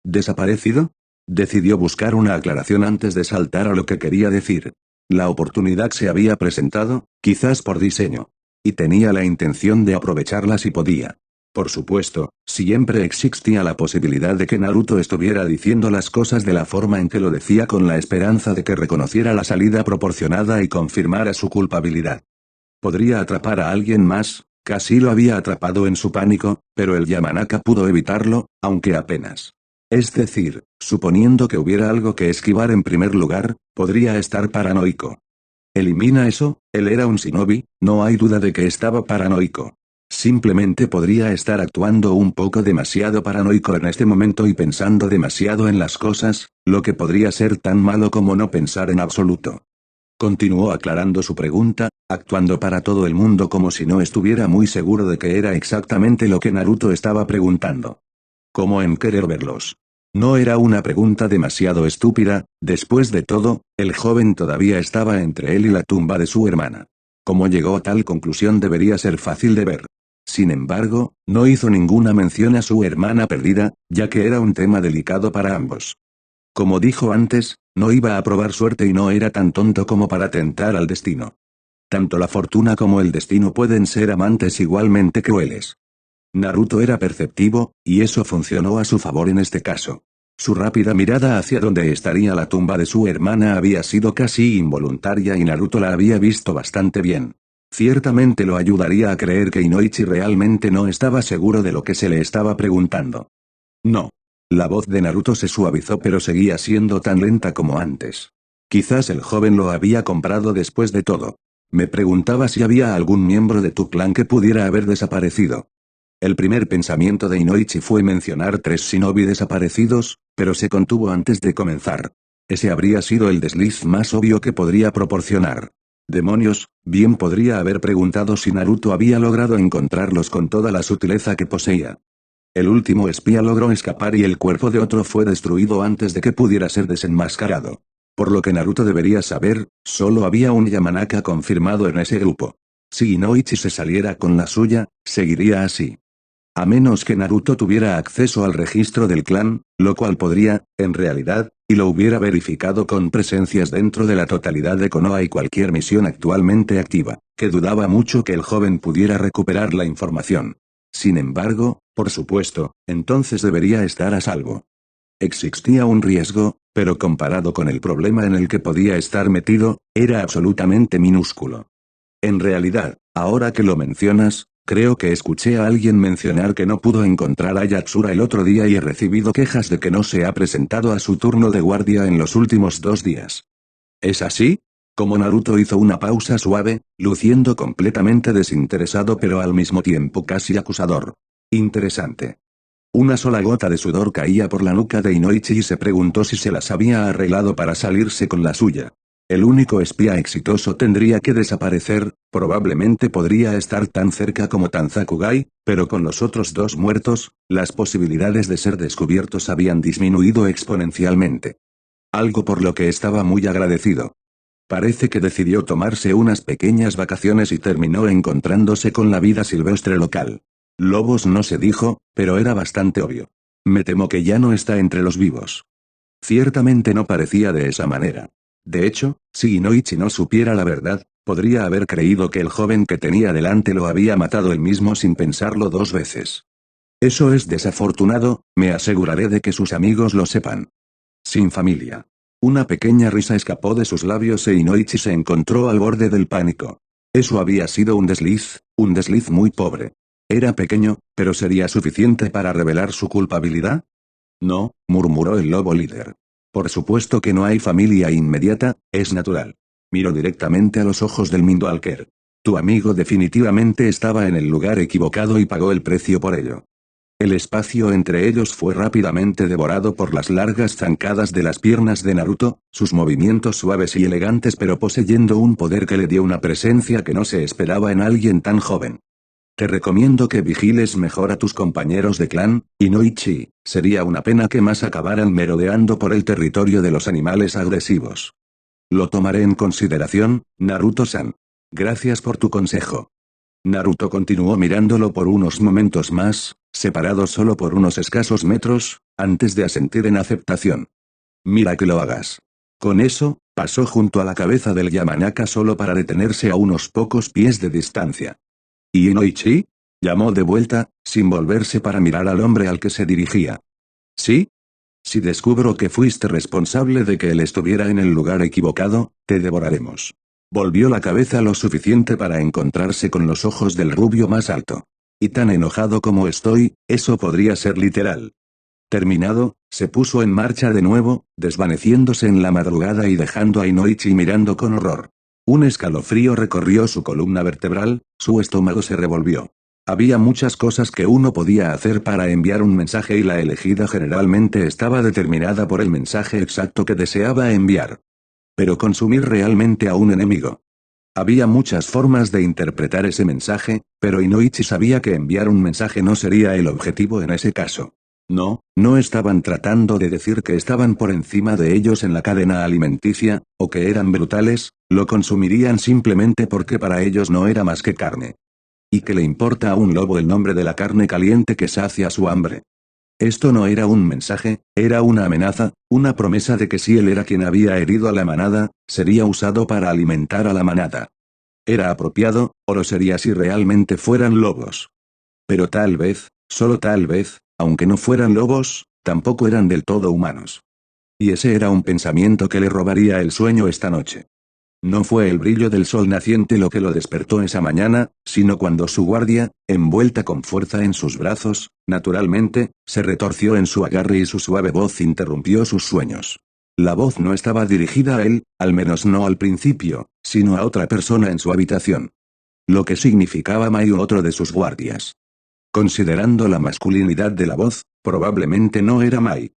¿Desaparecido? Decidió buscar una aclaración antes de saltar a lo que quería decir. La oportunidad se había presentado, quizás por diseño. Y tenía la intención de aprovecharla si podía. Por supuesto, siempre existía la posibilidad de que Naruto estuviera diciendo las cosas de la forma en que lo decía con la esperanza de que reconociera la salida proporcionada y confirmara su culpabilidad. Podría atrapar a alguien más, casi lo había atrapado en su pánico, pero el Yamanaka pudo evitarlo, aunque apenas. Es decir, suponiendo que hubiera algo que esquivar en primer lugar, podría estar paranoico. Elimina eso, él era un shinobi, no hay duda de que estaba paranoico. Simplemente podría estar actuando un poco demasiado paranoico en este momento y pensando demasiado en las cosas, lo que podría ser tan malo como no pensar en absoluto. Continuó aclarando su pregunta, actuando para todo el mundo como si no estuviera muy seguro de que era exactamente lo que Naruto estaba preguntando. ¿Cómo en querer verlos? No era una pregunta demasiado estúpida, después de todo, el joven todavía estaba entre él y la tumba de su hermana. Cómo llegó a tal conclusión debería ser fácil de ver. Sin embargo, no hizo ninguna mención a su hermana perdida, ya que era un tema delicado para ambos. Como dijo antes, no iba a probar suerte y no era tan tonto como para tentar al destino. Tanto la fortuna como el destino pueden ser amantes igualmente crueles. Naruto era perceptivo, y eso funcionó a su favor en este caso. Su rápida mirada hacia donde estaría la tumba de su hermana había sido casi involuntaria y Naruto la había visto bastante bien. Ciertamente lo ayudaría a creer que Inoichi realmente no estaba seguro de lo que se le estaba preguntando. No. La voz de Naruto se suavizó pero seguía siendo tan lenta como antes. Quizás el joven lo había comprado después de todo. Me preguntaba si había algún miembro de tu clan que pudiera haber desaparecido. El primer pensamiento de Inoichi fue mencionar 3 shinobi desaparecidos, pero se contuvo antes de comenzar. Ese habría sido el desliz más obvio que podría proporcionar. Demonios, bien podría haber preguntado si Naruto había logrado encontrarlos con toda la sutileza que poseía. El último espía logró escapar y el cuerpo de otro fue destruido antes de que pudiera ser desenmascarado. Por lo que Naruto debería saber, solo había un Yamanaka confirmado en ese grupo. Si Inoichi se saliera con la suya, seguiría así. A menos que Naruto tuviera acceso al registro del clan, lo cual podría, en realidad, y lo hubiera verificado con presencias dentro de la totalidad de Konoha y cualquier misión actualmente activa, que dudaba mucho que el joven pudiera recuperar la información. Sin embargo, por supuesto, entonces debería estar a salvo. Existía un riesgo, pero comparado con el problema en el que podía estar metido, era absolutamente minúsculo. En realidad, ahora que lo mencionas, creo que escuché a alguien mencionar que no pudo encontrar a Yatsura el otro día y he recibido quejas de que no se ha presentado a su turno de guardia en los últimos 2 días. ¿Es así? Como Naruto hizo una pausa suave, luciendo completamente desinteresado pero al mismo tiempo casi acusador. Interesante. Una sola gota de sudor caía por la nuca de Inoichi y se preguntó si se las había arreglado para salirse con la suya. El único espía exitoso tendría que desaparecer, probablemente podría estar tan cerca como Tanzakugai, pero con los otros dos muertos, las posibilidades de ser descubiertos habían disminuido exponencialmente. Algo por lo que estaba muy agradecido. Parece que decidió tomarse unas pequeñas vacaciones y terminó encontrándose con la vida silvestre local. Lobos no se dijo, pero era bastante obvio. Me temo que ya no está entre los vivos. Ciertamente no parecía de esa manera. De hecho, si Inoichi no supiera la verdad, podría haber creído que el joven que tenía delante lo había matado él mismo sin pensarlo 2 veces. Eso es desafortunado, me aseguraré de que sus amigos lo sepan. Sin familia. Una pequeña risa escapó de sus labios e Inoichi se encontró al borde del pánico. Eso había sido un desliz muy pobre. Era pequeño, pero ¿sería suficiente para revelar su culpabilidad? No, murmuró el lobo líder. Por supuesto que no hay familia inmediata, es natural. Miró directamente a los ojos del Mindwalker. Tu amigo definitivamente estaba en el lugar equivocado y pagó el precio por ello. El espacio entre ellos fue rápidamente devorado por las largas zancadas de las piernas de Naruto, sus movimientos suaves y elegantes pero poseyendo un poder que le dio una presencia que no se esperaba en alguien tan joven. Te recomiendo que vigiles mejor a tus compañeros de clan, Inoichi, sería una pena que más acabaran merodeando por el territorio de los animales agresivos. Lo tomaré en consideración, Naruto-san. Gracias por tu consejo. Naruto continuó mirándolo por unos momentos más, separados solo por unos escasos metros, antes de asentir en aceptación. Mira que lo hagas. Con eso, pasó junto a la cabeza del Yamanaka solo para detenerse a unos pocos pies de distancia. ¿Y Inoichi? Llamó de vuelta, sin volverse para mirar al hombre al que se dirigía. ¿Sí? Si descubro que fuiste responsable de que él estuviera en el lugar equivocado, te devoraremos. Volvió la cabeza lo suficiente para encontrarse con los ojos del rubio más alto. Y tan enojado como estoy, eso podría ser literal. Terminado, se puso en marcha de nuevo, desvaneciéndose en la madrugada y dejando a Inoichi mirando con horror. Un escalofrío recorrió su columna vertebral, su estómago se revolvió. Había muchas cosas que uno podía hacer para enviar un mensaje y la elegida generalmente estaba determinada por el mensaje exacto que deseaba enviar. Pero consumir realmente a un enemigo. Había muchas formas de interpretar ese mensaje, pero Inoichi sabía que enviar un mensaje no sería el objetivo en ese caso. No, no estaban tratando de decir que estaban por encima de ellos en la cadena alimenticia, o que eran brutales, lo consumirían simplemente porque para ellos no era más que carne. ¿Y qué le importa a un lobo el nombre de la carne caliente que sacia su hambre? Esto no era un mensaje, era una amenaza, una promesa de que si él era quien había herido a la manada, sería usado para alimentar a la manada. Era apropiado, o lo sería si realmente fueran lobos. Pero tal vez, solo tal vez, aunque no fueran lobos, tampoco eran del todo humanos. Y ese era un pensamiento que le robaría el sueño esta noche. No fue el brillo del sol naciente lo que lo despertó esa mañana, sino cuando su guardia, envuelta con fuerza en sus brazos, naturalmente, se retorció en su agarre y su suave voz interrumpió sus sueños. La voz no estaba dirigida a él, al menos no al principio, sino a otra persona en su habitación. Lo que significaba Mayu otro de sus guardias. Considerando la masculinidad de la voz, probablemente no era Mai.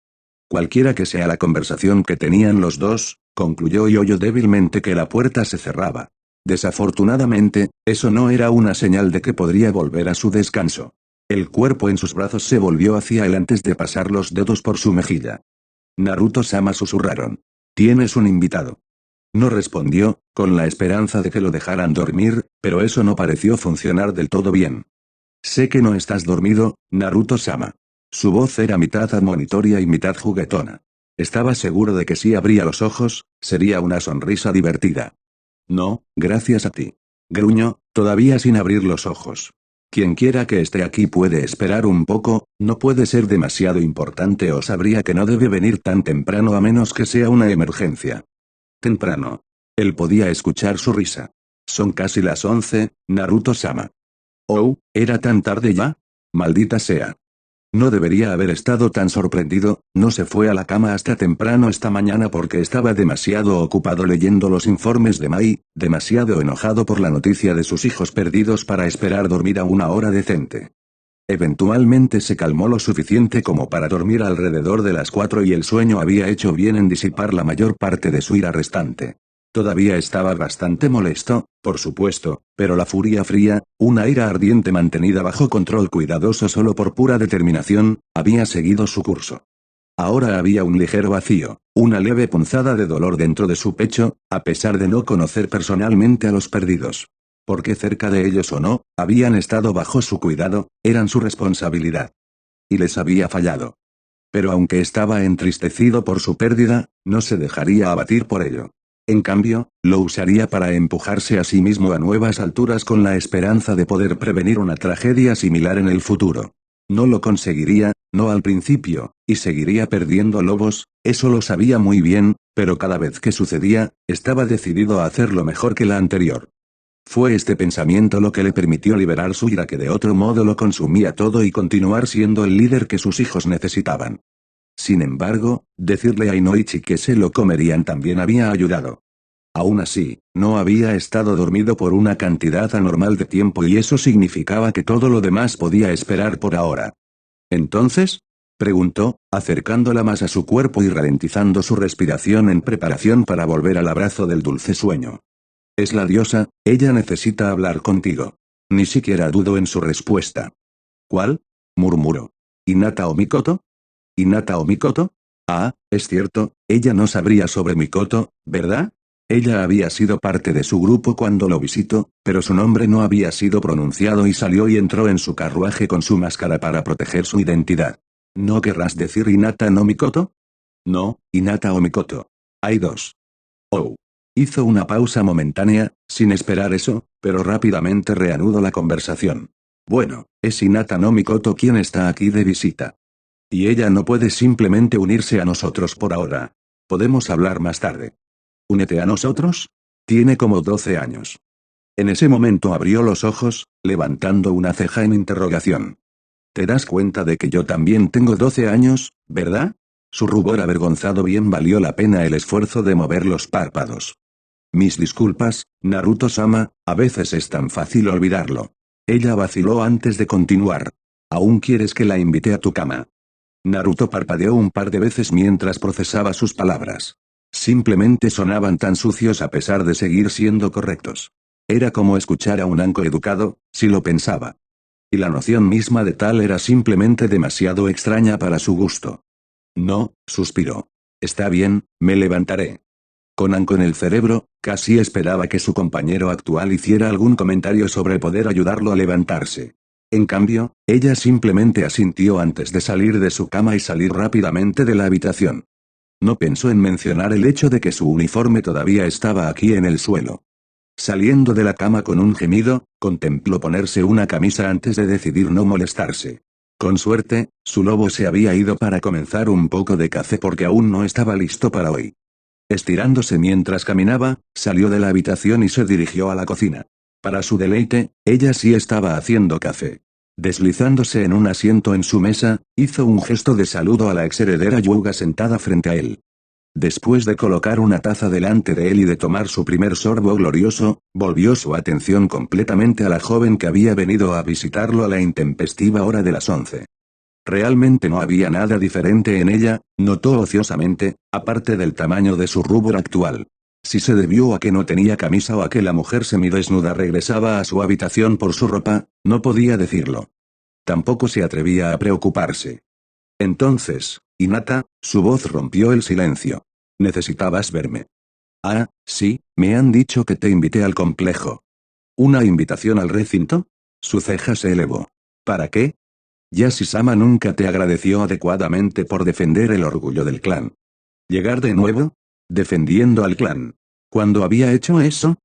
Cualquiera que sea la conversación que tenían los dos, concluyó y oyó débilmente que la puerta se cerraba. Desafortunadamente, eso no era una señal de que podría volver a su descanso. El cuerpo en sus brazos se volvió hacia él antes de pasar los dedos por su mejilla. Naruto-sama susurraron. Tienes un invitado. No respondió, con la esperanza de que lo dejaran dormir, pero eso no pareció funcionar del todo bien. Sé que no estás dormido, Naruto-sama. Su voz era mitad admonitoria y mitad juguetona. Estaba seguro de que si abría los ojos, sería una sonrisa divertida. No, gracias a ti. Gruñó, todavía sin abrir los ojos. Quien quiera que esté aquí puede esperar un poco, no puede ser demasiado importante o sabría que no debe venir tan temprano a menos que sea una emergencia. Temprano. Él podía escuchar su risa. Son casi las 11, Naruto-sama. Oh, ¿era tan tarde ya? Maldita sea. No debería haber estado tan sorprendido, no se fue a la cama hasta temprano esta mañana porque estaba demasiado ocupado leyendo los informes de Mai, demasiado enojado por la noticia de sus hijos perdidos para esperar dormir a una hora decente. Eventualmente se calmó lo suficiente como para dormir alrededor de las 4 y el sueño había hecho bien en disipar la mayor parte de su ira restante. Todavía estaba bastante molesto, por supuesto, pero la furia fría, una ira ardiente mantenida bajo control cuidadoso solo por pura determinación, había seguido su curso. Ahora había un ligero vacío, una leve punzada de dolor dentro de su pecho, a pesar de no conocer personalmente a los perdidos. Porque cerca de ellos o no, habían estado bajo su cuidado, eran su responsabilidad. Y les había fallado. Pero aunque estaba entristecido por su pérdida, no se dejaría abatir por ello. En cambio, lo usaría para empujarse a sí mismo a nuevas alturas con la esperanza de poder prevenir una tragedia similar en el futuro. No lo conseguiría, no al principio, y seguiría perdiendo lobos, eso lo sabía muy bien, pero cada vez que sucedía, estaba decidido a hacerlo mejor que la anterior. Fue este pensamiento lo que le permitió liberar su ira que de otro modo lo consumía todo y continuar siendo el líder que sus hijos necesitaban. Sin embargo, decirle a Inoichi que se lo comerían también había ayudado. Aún así, no había estado dormido por una cantidad anormal de tiempo y eso significaba que todo lo demás podía esperar por ahora. ¿Entonces? Preguntó, acercándola más a su cuerpo y ralentizando su respiración en preparación para volver al abrazo del dulce sueño. Es la diosa, ella necesita hablar contigo. Ni siquiera dudo en su respuesta. ¿Cuál? Murmuró. ¿Hinata o Mikoto? ¿Hinata o Mikoto? Ah, es cierto, ella no sabría sobre Mikoto, ¿verdad? Ella había sido parte de su grupo cuando lo visitó, pero su nombre no había sido pronunciado y salió y entró en su carruaje con su máscara para proteger su identidad. ¿No querrás decir Hinata no Mikoto? No, Hinata o Mikoto. Hay dos. Oh. Hizo una pausa momentánea, sin esperar eso, pero rápidamente reanudó la conversación. Bueno, es Hinata no Mikoto quien está aquí de visita. Y ella no puede simplemente unirse a nosotros por ahora. Podemos hablar más tarde. ¿Únete a nosotros? Tiene como 12 años. En ese momento abrió los ojos, levantando una ceja en interrogación. ¿Te das cuenta de que yo también tengo 12 años, verdad? Su rubor avergonzado bien valió la pena el esfuerzo de mover los párpados. Mis disculpas, Naruto-sama, a veces es tan fácil olvidarlo. Ella vaciló antes de continuar. ¿Aún quieres que la invite a tu cama? Naruto parpadeó un par de veces mientras procesaba sus palabras. Simplemente sonaban tan sucios a pesar de seguir siendo correctos. Era como escuchar a un anko educado, si lo pensaba. Y la noción misma de tal era simplemente demasiado extraña para su gusto. No, suspiró. Está bien, me levantaré. Con anko en el cerebro, casi esperaba que su compañero actual hiciera algún comentario sobre poder ayudarlo a levantarse. En cambio, ella simplemente asintió antes de salir de su cama y salir rápidamente de la habitación. No pensó en mencionar el hecho de que su uniforme todavía estaba aquí en el suelo. Saliendo de la cama con un gemido, contempló ponerse una camisa antes de decidir no molestarse. Con suerte, su lobo se había ido para comenzar un poco de café porque aún no estaba listo para hoy. Estirándose mientras caminaba, salió de la habitación y se dirigió a la cocina. Para su deleite, ella sí estaba haciendo café. Deslizándose en un asiento en su mesa, hizo un gesto de saludo a la exheredera Yuga sentada frente a él. Después de colocar una taza delante de él y de tomar su primer sorbo glorioso, volvió su atención completamente a la joven que había venido a visitarlo a la intempestiva hora de las 11. Realmente no había nada diferente en ella, notó ociosamente, aparte del tamaño de su rubor actual. Si se debió a que no tenía camisa o a que la mujer semidesnuda regresaba a su habitación por su ropa, no podía decirlo. Tampoco se atrevía a preocuparse. Entonces, Hinata, su voz rompió el silencio. ¿Necesitabas verme? Ah, sí, me han dicho que te invité al complejo. ¿Una invitación al recinto? Su ceja se elevó. ¿Para qué? Yashi-sama nunca te agradeció adecuadamente por defender el orgullo del clan. ¿Llegar de nuevo? Defendiendo al clan. ¿Cuándo había hecho eso?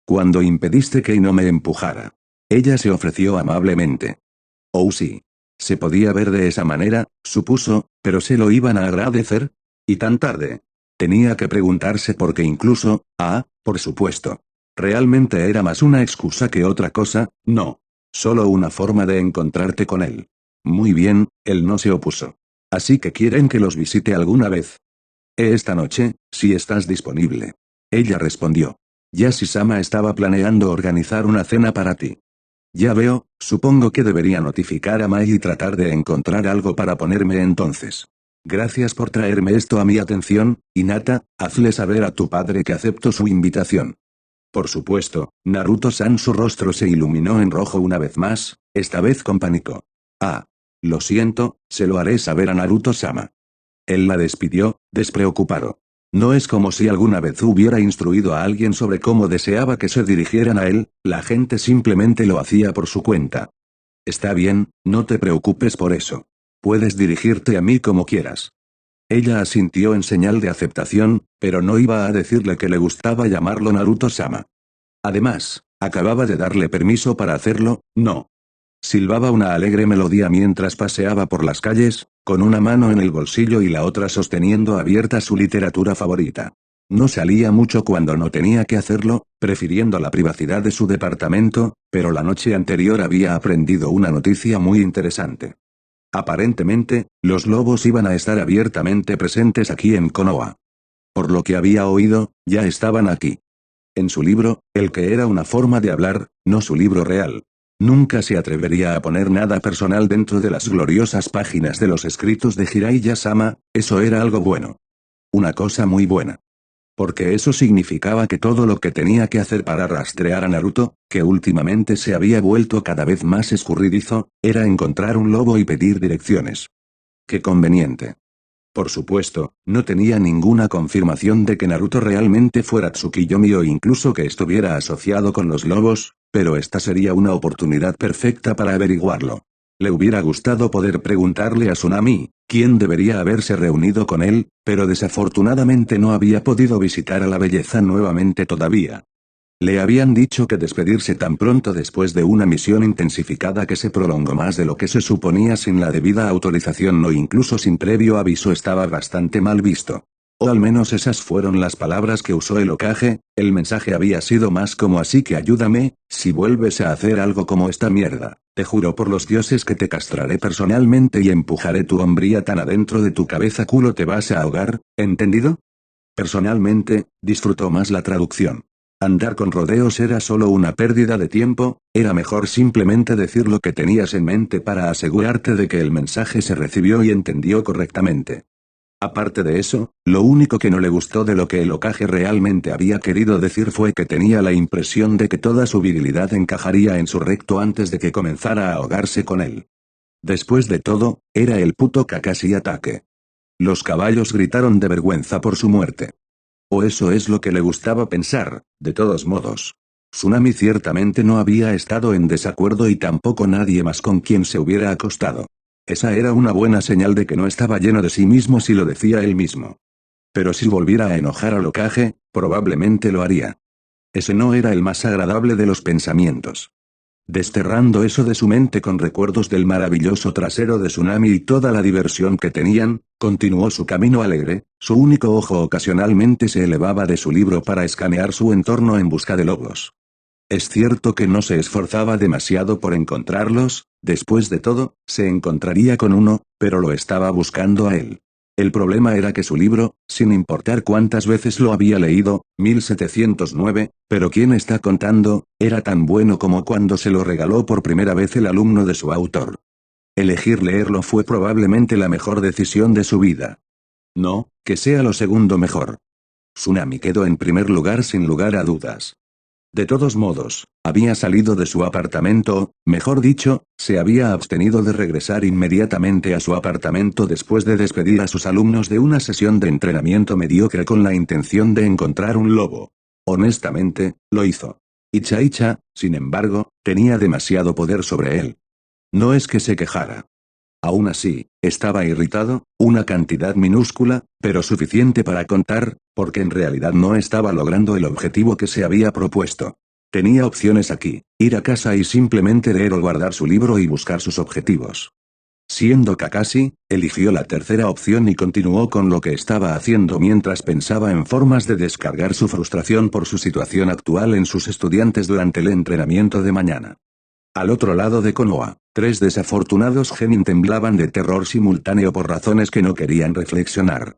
Cuando impediste que Ino me empujara. Ella se ofreció amablemente. Oh sí. Se podía ver de esa manera, supuso, pero ¿se lo iban a agradecer? ¿Y tan tarde? Tenía que preguntarse porque incluso, por supuesto. Realmente era más una excusa que otra cosa, no. Solo una forma de encontrarte con él. Muy bien, él no se opuso. Así que quieren que los visite alguna vez. Esta noche, si estás disponible. Ella respondió. Yashi-sama estaba planeando organizar una cena para ti. Ya veo, supongo que debería notificar a Mai y tratar de encontrar algo para ponerme entonces. Gracias por traerme esto a mi atención, Hinata, hazle saber a tu padre que acepto su invitación. Por supuesto, Naruto-san su rostro se iluminó en rojo una vez más, esta vez con pánico. Lo siento, se lo haré saber a Naruto-sama. Él la despidió, despreocupado. No es como si alguna vez hubiera instruido a alguien sobre cómo deseaba que se dirigieran a él, la gente simplemente lo hacía por su cuenta. Está bien, no te preocupes por eso. Puedes dirigirte a mí como quieras. Ella asintió en señal de aceptación, pero no iba a decirle que le gustaba llamarlo Naruto-sama. Además, acababa de darle permiso para hacerlo, no. Silbaba una alegre melodía mientras paseaba por las calles, con una mano en el bolsillo y la otra sosteniendo abierta su literatura favorita. No salía mucho cuando no tenía que hacerlo, prefiriendo la privacidad de su departamento, pero la noche anterior había aprendido una noticia muy interesante. Aparentemente, los lobos iban a estar abiertamente presentes aquí en Konoha. Por lo que había oído, ya estaban aquí. En su libro, el que era una forma de hablar, no su libro real. Nunca se atrevería a poner nada personal dentro de las gloriosas páginas de los escritos de Jiraiya-sama, eso era algo bueno. Una cosa muy buena. Porque eso significaba que todo lo que tenía que hacer para rastrear a Naruto, que últimamente se había vuelto cada vez más escurridizo, era encontrar un lobo y pedir direcciones. Qué conveniente. Por supuesto, no tenía ninguna confirmación de que Naruto realmente fuera Tsukiyomi o incluso que estuviera asociado con los lobos, pero esta sería una oportunidad perfecta para averiguarlo. Le hubiera gustado poder preguntarle a Tsunami, quién debería haberse reunido con él, pero desafortunadamente no había podido visitar a la belleza nuevamente todavía. Le habían dicho que despedirse tan pronto después de una misión intensificada que se prolongó más de lo que se suponía sin la debida autorización o incluso sin previo aviso estaba bastante mal visto. O al menos esas fueron las palabras que usó el Hokage, el mensaje había sido más como así que ayúdame, si vuelves a hacer algo como esta mierda, te juro por los dioses que te castraré personalmente y empujaré tu hombría tan adentro de tu cabeza culo te vas a ahogar, ¿entendido? Personalmente, disfrutó más la traducción. Andar con rodeos era solo una pérdida de tiempo, era mejor simplemente decir lo que tenías en mente para asegurarte de que el mensaje se recibió y entendió correctamente. Aparte de eso, lo único que no le gustó de lo que el Hokage realmente había querido decir fue que tenía la impresión de que toda su virilidad encajaría en su recto antes de que comenzara a ahogarse con él. Después de todo, era el puto Kakashi Ataque. Los caballos gritaron de vergüenza por su muerte. O eso es lo que le gustaba pensar, de todos modos. Tsunami ciertamente no había estado en desacuerdo y tampoco nadie más con quien se hubiera acostado. Esa era una buena señal de que no estaba lleno de sí mismo si lo decía él mismo. Pero si volviera a enojar al Hokage, probablemente lo haría. Ese no era el más agradable de los pensamientos. Desterrando eso de su mente con recuerdos del maravilloso trasero de Tsunami y toda la diversión que tenían, continuó su camino alegre, su único ojo ocasionalmente se elevaba de su libro para escanear su entorno en busca de lobos. Es cierto que no se esforzaba demasiado por encontrarlos, después de todo, se encontraría con uno, pero lo estaba buscando a él. El problema era que su libro, sin importar cuántas veces lo había leído, 1709, pero quién está contando, era tan bueno como cuando se lo regaló por primera vez el alumno de su autor. Elegir leerlo fue probablemente la mejor decisión de su vida. No, que sea lo segundo mejor. Tsunami quedó en primer lugar sin lugar a dudas. De todos modos, había salido de su apartamento, mejor dicho, se había abstenido de regresar inmediatamente a su apartamento después de despedir a sus alumnos de una sesión de entrenamiento mediocre con la intención de encontrar un lobo. Honestamente, lo hizo. Icha, sin embargo, tenía demasiado poder sobre él. No es que se quejara. Aún así, estaba irritado, una cantidad minúscula, pero suficiente para contar, porque en realidad no estaba logrando el objetivo que se había propuesto. Tenía opciones aquí, ir a casa y simplemente leer o guardar su libro y buscar sus objetivos. Siendo Kakashi, eligió la tercera opción y continuó con lo que estaba haciendo mientras pensaba en formas de descargar su frustración por su situación actual en sus estudiantes durante el entrenamiento de mañana. Al otro lado de Konoha, 3 desafortunados genin temblaban de terror simultáneo por razones que no querían reflexionar.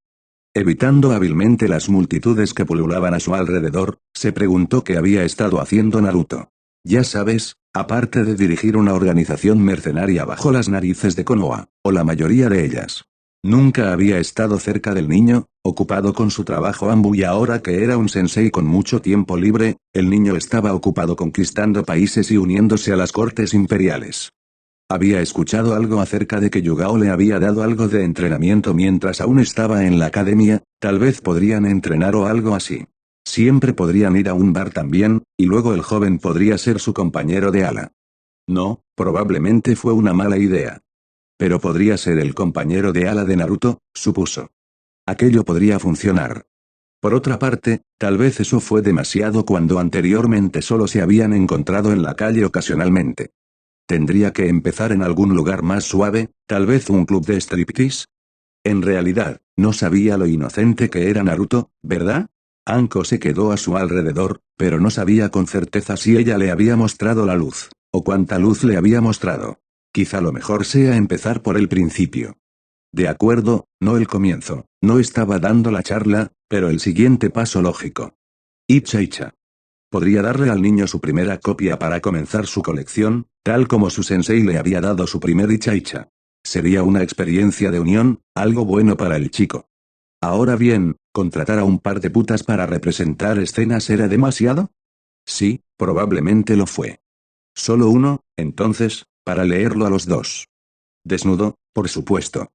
Evitando hábilmente las multitudes que pululaban a su alrededor, se preguntó qué había estado haciendo Naruto. Ya sabes, aparte de dirigir una organización mercenaria bajo las narices de Konoha, o la mayoría de ellas. Nunca había estado cerca del niño, ocupado con su trabajo Anbu, y ahora que era un sensei con mucho tiempo libre, el niño estaba ocupado conquistando países y uniéndose a las cortes imperiales. Había escuchado algo acerca de que Yugao le había dado algo de entrenamiento mientras aún estaba en la academia, tal vez podrían entrenar o algo así. Siempre podrían ir a un bar también, y luego el joven podría ser su compañero de ala. No, probablemente fue una mala idea. Pero podría ser el compañero de ala de Naruto, supuso. Aquello podría funcionar. Por otra parte, tal vez eso fue demasiado cuando anteriormente solo se habían encontrado en la calle ocasionalmente. Tendría que empezar en algún lugar más suave, tal vez un club de striptease. En realidad, no sabía lo inocente que era Naruto, ¿verdad? Anko se quedó a su alrededor, pero no sabía con certeza si ella le había mostrado la luz, o cuánta luz le había mostrado. Quizá lo mejor sea empezar por el principio. De acuerdo, no el comienzo, no estaba dando la charla, pero el siguiente paso lógico. Icha. Podría darle al niño su primera copia para comenzar su colección, tal como su sensei le había dado su primer Icha. Sería una experiencia de unión, algo bueno para el chico. Ahora bien, ¿contratar a un par de putas para representar escenas era demasiado? Sí, probablemente lo fue. Solo uno, entonces, para leerlo a los dos. Desnudo, por supuesto.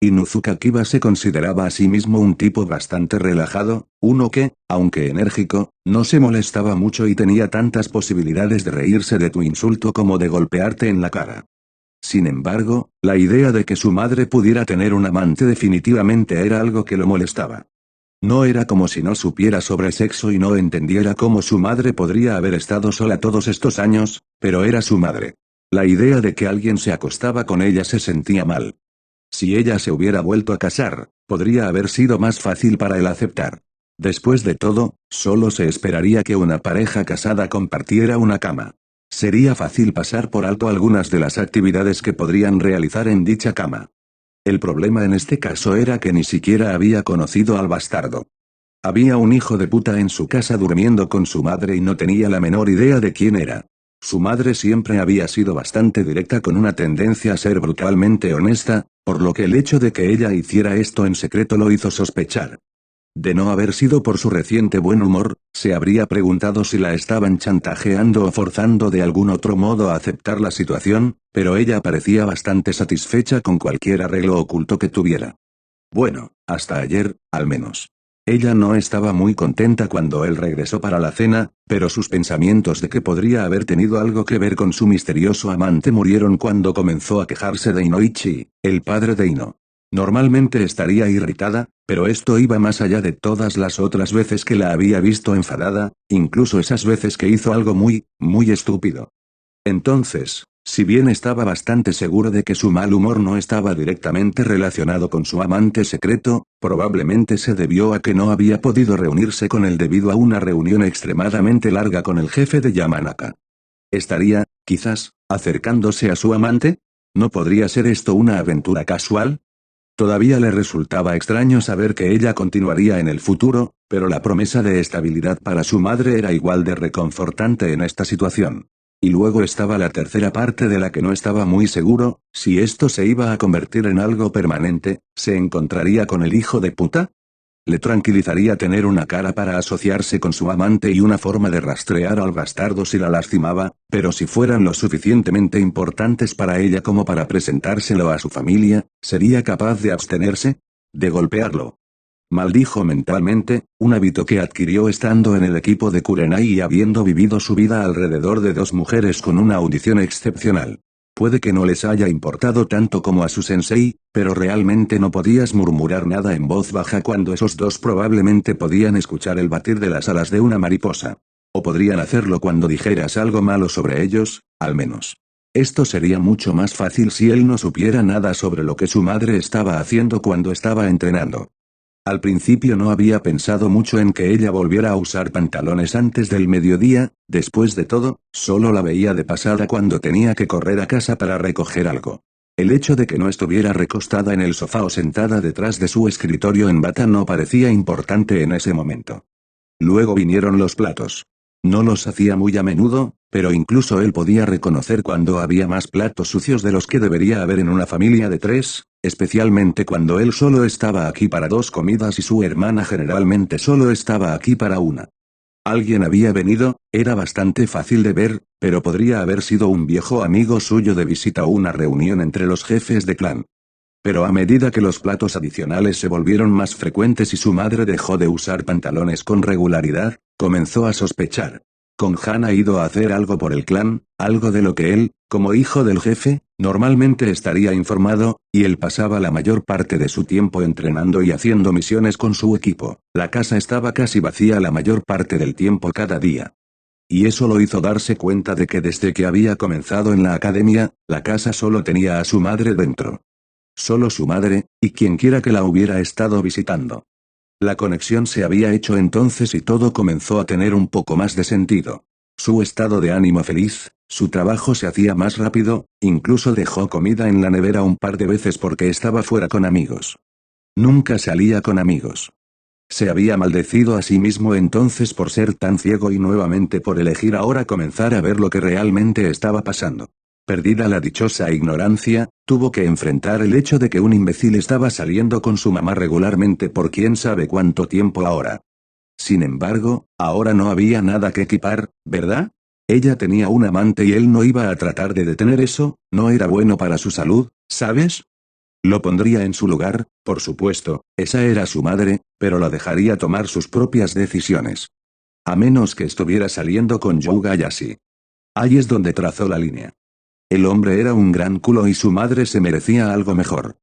Inuzuka Kiba se consideraba a sí mismo un tipo bastante relajado, uno que, aunque enérgico, no se molestaba mucho y tenía tantas posibilidades de reírse de tu insulto como de golpearte en la cara. Sin embargo, la idea de que su madre pudiera tener un amante definitivamente era algo que lo molestaba. No era como si no supiera sobre sexo y no entendiera cómo su madre podría haber estado sola todos estos años, pero era su madre. La idea de que alguien se acostaba con ella se sentía mal. Si ella se hubiera vuelto a casar, podría haber sido más fácil para él aceptar. Después de todo, solo se esperaría que una pareja casada compartiera una cama. Sería fácil pasar por alto algunas de las actividades que podrían realizar en dicha cama. El problema en este caso era que ni siquiera había conocido al bastardo. Había un hijo de puta en su casa durmiendo con su madre y no tenía la menor idea de quién era. Su madre siempre había sido bastante directa con una tendencia a ser brutalmente honesta, por lo que el hecho de que ella hiciera esto en secreto lo hizo sospechar. De no haber sido por su reciente buen humor, se habría preguntado si la estaban chantajeando o forzando de algún otro modo a aceptar la situación, pero ella parecía bastante satisfecha con cualquier arreglo oculto que tuviera. Bueno, hasta ayer, al menos. Ella no estaba muy contenta cuando él regresó para la cena, pero sus pensamientos de que podría haber tenido algo que ver con su misterioso amante murieron cuando comenzó a quejarse de Inoichi, el padre de Ino. Normalmente estaría irritada, pero esto iba más allá de todas las otras veces que la había visto enfadada, incluso esas veces que hizo algo muy estúpido. Entonces, si bien estaba bastante seguro de que su mal humor no estaba directamente relacionado con su amante secreto, probablemente se debió a que no había podido reunirse con él debido a una reunión extremadamente larga con el jefe de Yamanaka. ¿Estaría, quizás, acercándose a su amante? ¿No podría ser esto una aventura casual? Todavía le resultaba extraño saber que ella continuaría en el futuro, pero la promesa de estabilidad para su madre era igual de reconfortante en esta situación. Y luego estaba la tercera parte de la que no estaba muy seguro, si esto se iba a convertir en algo permanente, ¿se encontraría con el hijo de puta? Le tranquilizaría tener una cara para asociarse con su amante y una forma de rastrear al bastardo si la lastimaba, pero si fueran lo suficientemente importantes para ella como para presentárselo a su familia, ¿sería capaz de abstenerse? De golpearlo. Maldijo mentalmente, un hábito que adquirió estando en el equipo de Kurenai y habiendo vivido su vida alrededor de dos mujeres con una audición excepcional. Puede que no les haya importado tanto como a su sensei, pero realmente no podías murmurar nada en voz baja cuando esos dos probablemente podían escuchar el batir de las alas de una mariposa. O podrían hacerlo cuando dijeras algo malo sobre ellos, al menos. Esto sería mucho más fácil si él no supiera nada sobre lo que su madre estaba haciendo cuando estaba entrenando. Al principio no había pensado mucho en que ella volviera a usar pantalones antes del mediodía, después de todo, solo la veía de pasada cuando tenía que correr a casa para recoger algo. El hecho de que no estuviera recostada en el sofá o sentada detrás de su escritorio en bata no parecía importante en ese momento. Luego vinieron los platos. No los hacía muy a menudo, pero incluso él podía reconocer cuando había más platos sucios de los que debería haber en una familia de 3, especialmente cuando él solo estaba aquí para 2 comidas y su hermana generalmente solo estaba aquí para una. Alguien había venido, era bastante fácil de ver, pero podría haber sido un viejo amigo suyo de visita o una reunión entre los jefes de clan. Pero a medida que los platos adicionales se volvieron más frecuentes y su madre dejó de usar pantalones con regularidad, comenzó a sospechar. Con Han ha ido a hacer algo por el clan, algo de lo que él, como hijo del jefe, normalmente estaría informado, y él pasaba la mayor parte de su tiempo entrenando y haciendo misiones con su equipo. La casa estaba casi vacía la mayor parte del tiempo cada día. Y eso lo hizo darse cuenta de que desde que había comenzado en la academia, la casa solo tenía a su madre dentro. Solo su madre, y quienquiera que la hubiera estado visitando. La conexión se había hecho entonces y todo comenzó a tener un poco más de sentido. Su estado de ánimo feliz, su trabajo se hacía más rápido, incluso dejó comida en la nevera un par de veces porque estaba fuera con amigos. Nunca salía con amigos. Se había maldecido a sí mismo entonces por ser tan ciego y nuevamente por elegir ahora comenzar a ver lo que realmente estaba pasando. Perdida la dichosa ignorancia, tuvo que enfrentar el hecho de que un imbécil estaba saliendo con su mamá regularmente por quién sabe cuánto tiempo ahora. Sin embargo, ahora no había nada que equipar, ¿verdad? Ella tenía un amante y él no iba a tratar de detener eso, no era bueno para su salud, ¿sabes? Lo pondría en su lugar, por supuesto, esa era su madre, pero la dejaría tomar sus propias decisiones. A menos que estuviera saliendo con Yuga Yashi. Ahí es donde trazó la línea. El hombre era un gran culo y su madre se merecía algo mejor.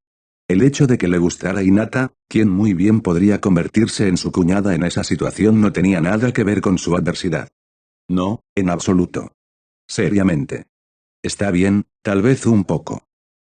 El hecho de que le gustara Hinata, quien muy bien podría convertirse en su cuñada en esa situación, no tenía nada que ver con su adversidad. No, en absoluto. Seriamente. Está bien, tal vez un poco.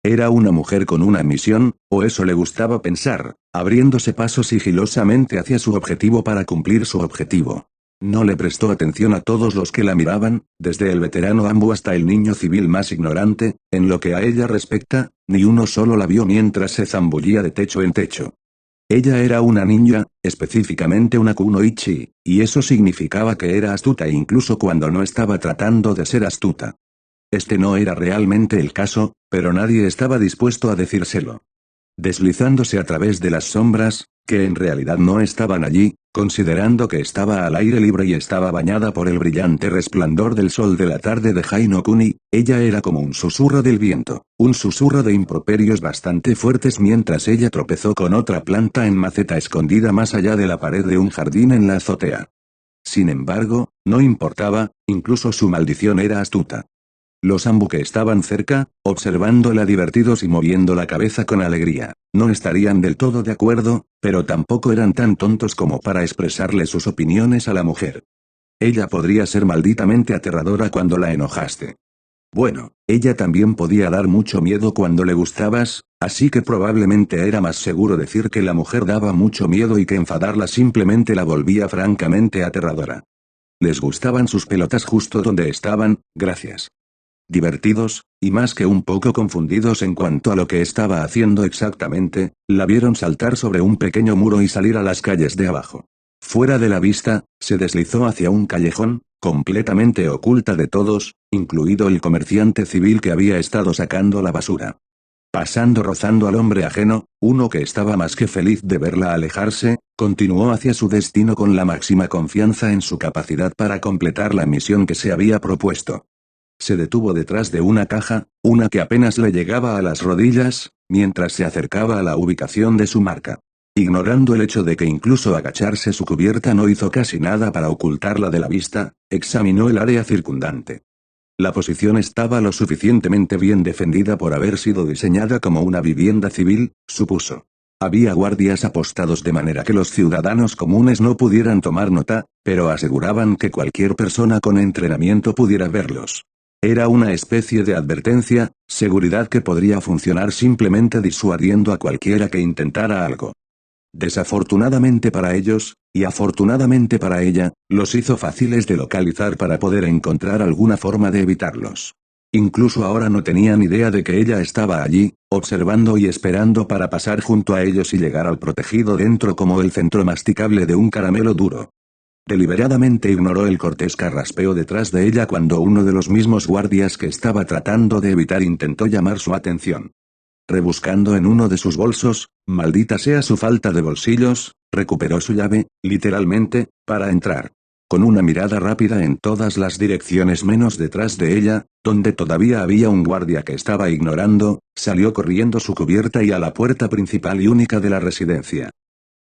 Era una mujer con una misión, o eso le gustaba pensar, abriéndose paso sigilosamente hacia su objetivo para cumplir su objetivo. No le prestó atención a todos los que la miraban, desde el veterano Ambu hasta el niño civil más ignorante, en lo que a ella respecta, ni uno solo la vio mientras se zambullía de techo en techo. Ella era una ninja, específicamente una kunoichi, y eso significaba que era astuta incluso cuando no estaba tratando de ser astuta. Este no era realmente el caso, pero nadie estaba dispuesto a decírselo. Deslizándose a través de las sombras, que en realidad no estaban allí, considerando que estaba al aire libre y estaba bañada por el brillante resplandor del sol de la tarde de Hainokuni, ella era como un susurro del viento, un susurro de improperios bastante fuertes mientras ella tropezó con otra planta en maceta escondida más allá de la pared de un jardín en la azotea. Sin embargo, no importaba, incluso su maldición era astuta. Los Ambu que estaban cerca, observándola divertidos y moviendo la cabeza con alegría, no estarían del todo de acuerdo, pero tampoco eran tan tontos como para expresarle sus opiniones a la mujer. Ella podría ser malditamente aterradora cuando la enojaste. Bueno, ella también podía dar mucho miedo cuando le gustabas, así que probablemente era más seguro decir que la mujer daba mucho miedo y que enfadarla simplemente la volvía francamente aterradora. Les gustaban sus pelotas justo donde estaban, gracias. Divertidos, y más que un poco confundidos en cuanto a lo que estaba haciendo exactamente, la vieron saltar sobre un pequeño muro y salir a las calles de abajo. Fuera de la vista, se deslizó hacia un callejón, completamente oculta de todos, incluido el comerciante civil que había estado sacando la basura. Pasando rozando al hombre ajeno, uno que estaba más que feliz de verla alejarse, continuó hacia su destino con la máxima confianza en su capacidad para completar la misión que se había propuesto. Se detuvo detrás de una caja, una que apenas le llegaba a las rodillas, mientras se acercaba a la ubicación de su marca. Ignorando el hecho de que incluso agacharse su cubierta no hizo casi nada para ocultarla de la vista, examinó el área circundante. La posición estaba lo suficientemente bien defendida por haber sido diseñada como una vivienda civil, supuso. Había guardias apostados de manera que los ciudadanos comunes no pudieran tomar nota, pero aseguraban que cualquier persona con entrenamiento pudiera verlos. Era una especie de advertencia, seguridad que podría funcionar simplemente disuadiendo a cualquiera que intentara algo. Desafortunadamente para ellos, y afortunadamente para ella, los hizo fáciles de localizar para poder encontrar alguna forma de evitarlos. Incluso ahora no tenían idea de que ella estaba allí, observando y esperando para pasar junto a ellos y llegar al protegido dentro como el centro masticable de un caramelo duro. Deliberadamente ignoró el cortés carraspeo detrás de ella cuando uno de los mismos guardias que estaba tratando de evitar intentó llamar su atención. Rebuscando en uno de sus bolsos, maldita sea su falta de bolsillos, recuperó su llave, literalmente, para entrar. Con una mirada rápida en todas las direcciones menos detrás de ella, donde todavía había un guardia que estaba ignorando, salió corriendo su cubierta y a la puerta principal y única de la residencia.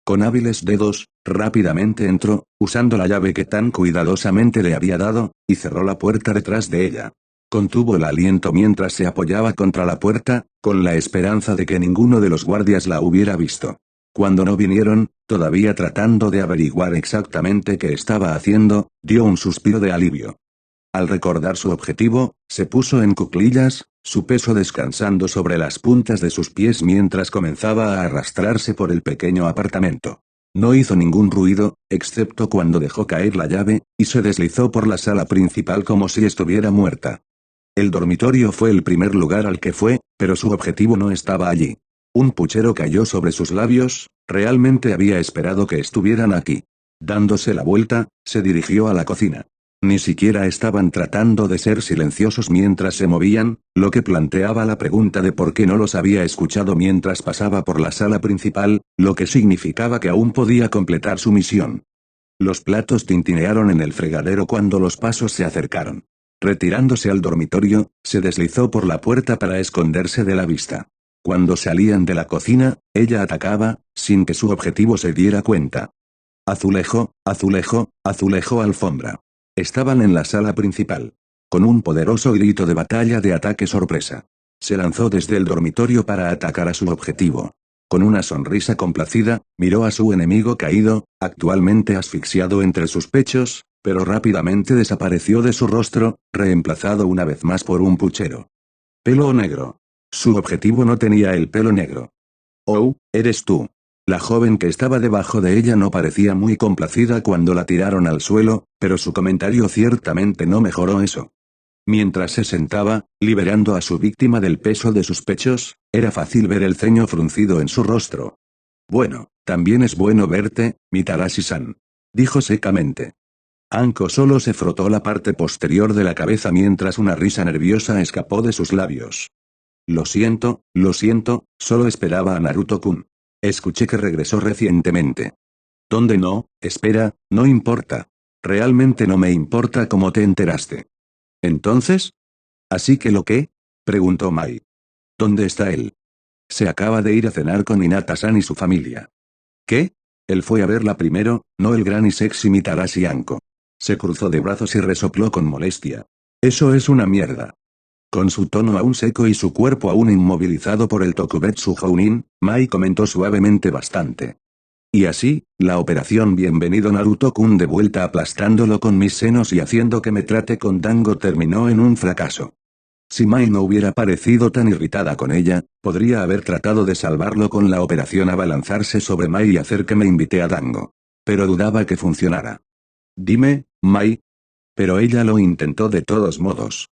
Con hábiles dedos, rápidamente entró, usando la llave que tan cuidadosamente le había dado, y cerró la puerta detrás de ella. Contuvo el aliento mientras se apoyaba contra la puerta, con la esperanza de que ninguno de los guardias la hubiera visto. Cuando no vinieron, todavía tratando de averiguar exactamente qué estaba haciendo, dio un suspiro de alivio. Al recordar su objetivo, se puso en cuclillas, su peso descansando sobre las puntas de sus pies mientras comenzaba a arrastrarse por el pequeño apartamento. No hizo ningún ruido, excepto cuando dejó caer la llave, y se deslizó por la sala principal como si estuviera muerta. El dormitorio fue el primer lugar al que fue, pero su objetivo no estaba allí. Un puchero cayó sobre sus labios, realmente había esperado que estuvieran aquí. Dándose la vuelta, se dirigió a la cocina. Ni siquiera estaban tratando de ser silenciosos mientras se movían, lo que planteaba la pregunta de por qué no los había escuchado mientras pasaba por la sala principal, lo que significaba que aún podía completar su misión. Los platos tintinearon en el fregadero cuando los pasos se acercaron. Retirándose al dormitorio, se deslizó por la puerta para esconderse de la vista. Cuando salían de la cocina, ella atacaba, sin que su objetivo se diera cuenta. Azulejo, azulejo, azulejo, alfombra. Estaban en la sala principal. Con un poderoso grito de batalla de ataque sorpresa. Se lanzó desde el dormitorio para atacar a su objetivo. Con una sonrisa complacida, miró a su enemigo caído, actualmente asfixiado entre sus pechos, pero rápidamente desapareció de su rostro, reemplazado una vez más por un puchero. Pelo negro. Su objetivo no tenía el pelo negro. Oh, eres tú. La joven que estaba debajo de ella no parecía muy complacida cuando la tiraron al suelo, pero su comentario ciertamente no mejoró eso. Mientras se sentaba, liberando a su víctima del peso de sus pechos, era fácil ver el ceño fruncido en su rostro. Bueno, también es bueno verte, Mitarashi-san. Dijo secamente. Anko solo se frotó la parte posterior de la cabeza mientras una risa nerviosa escapó de sus labios. Lo siento, solo esperaba a Naruto-kun. Escuché que regresó recientemente. ¿Dónde no? Espera, no importa. Realmente no me importa cómo te enteraste. ¿Entonces? ¿Así que lo qué? Preguntó Mai. ¿Dónde está él? Se acaba de ir a cenar con Hinata-san y su familia. ¿Qué? Él fue a verla primero, no el gran y sexy Mitarashi Anko. Se cruzó de brazos y resopló con molestia. Eso es una mierda. Con su tono aún seco y su cuerpo aún inmovilizado por el Tokubetsu Jounin, Mai comentó suavemente bastante. Y así, la operación Bienvenido Naruto-kun de vuelta aplastándolo con mis senos y haciendo que me trate con Dango terminó en un fracaso. Si Mai no hubiera parecido tan irritada con ella, podría haber tratado de salvarlo con la operación abalanzarse sobre Mai y hacer que me invite a Dango. Pero dudaba que funcionara. Dime, Mai. Pero ella lo intentó de todos modos.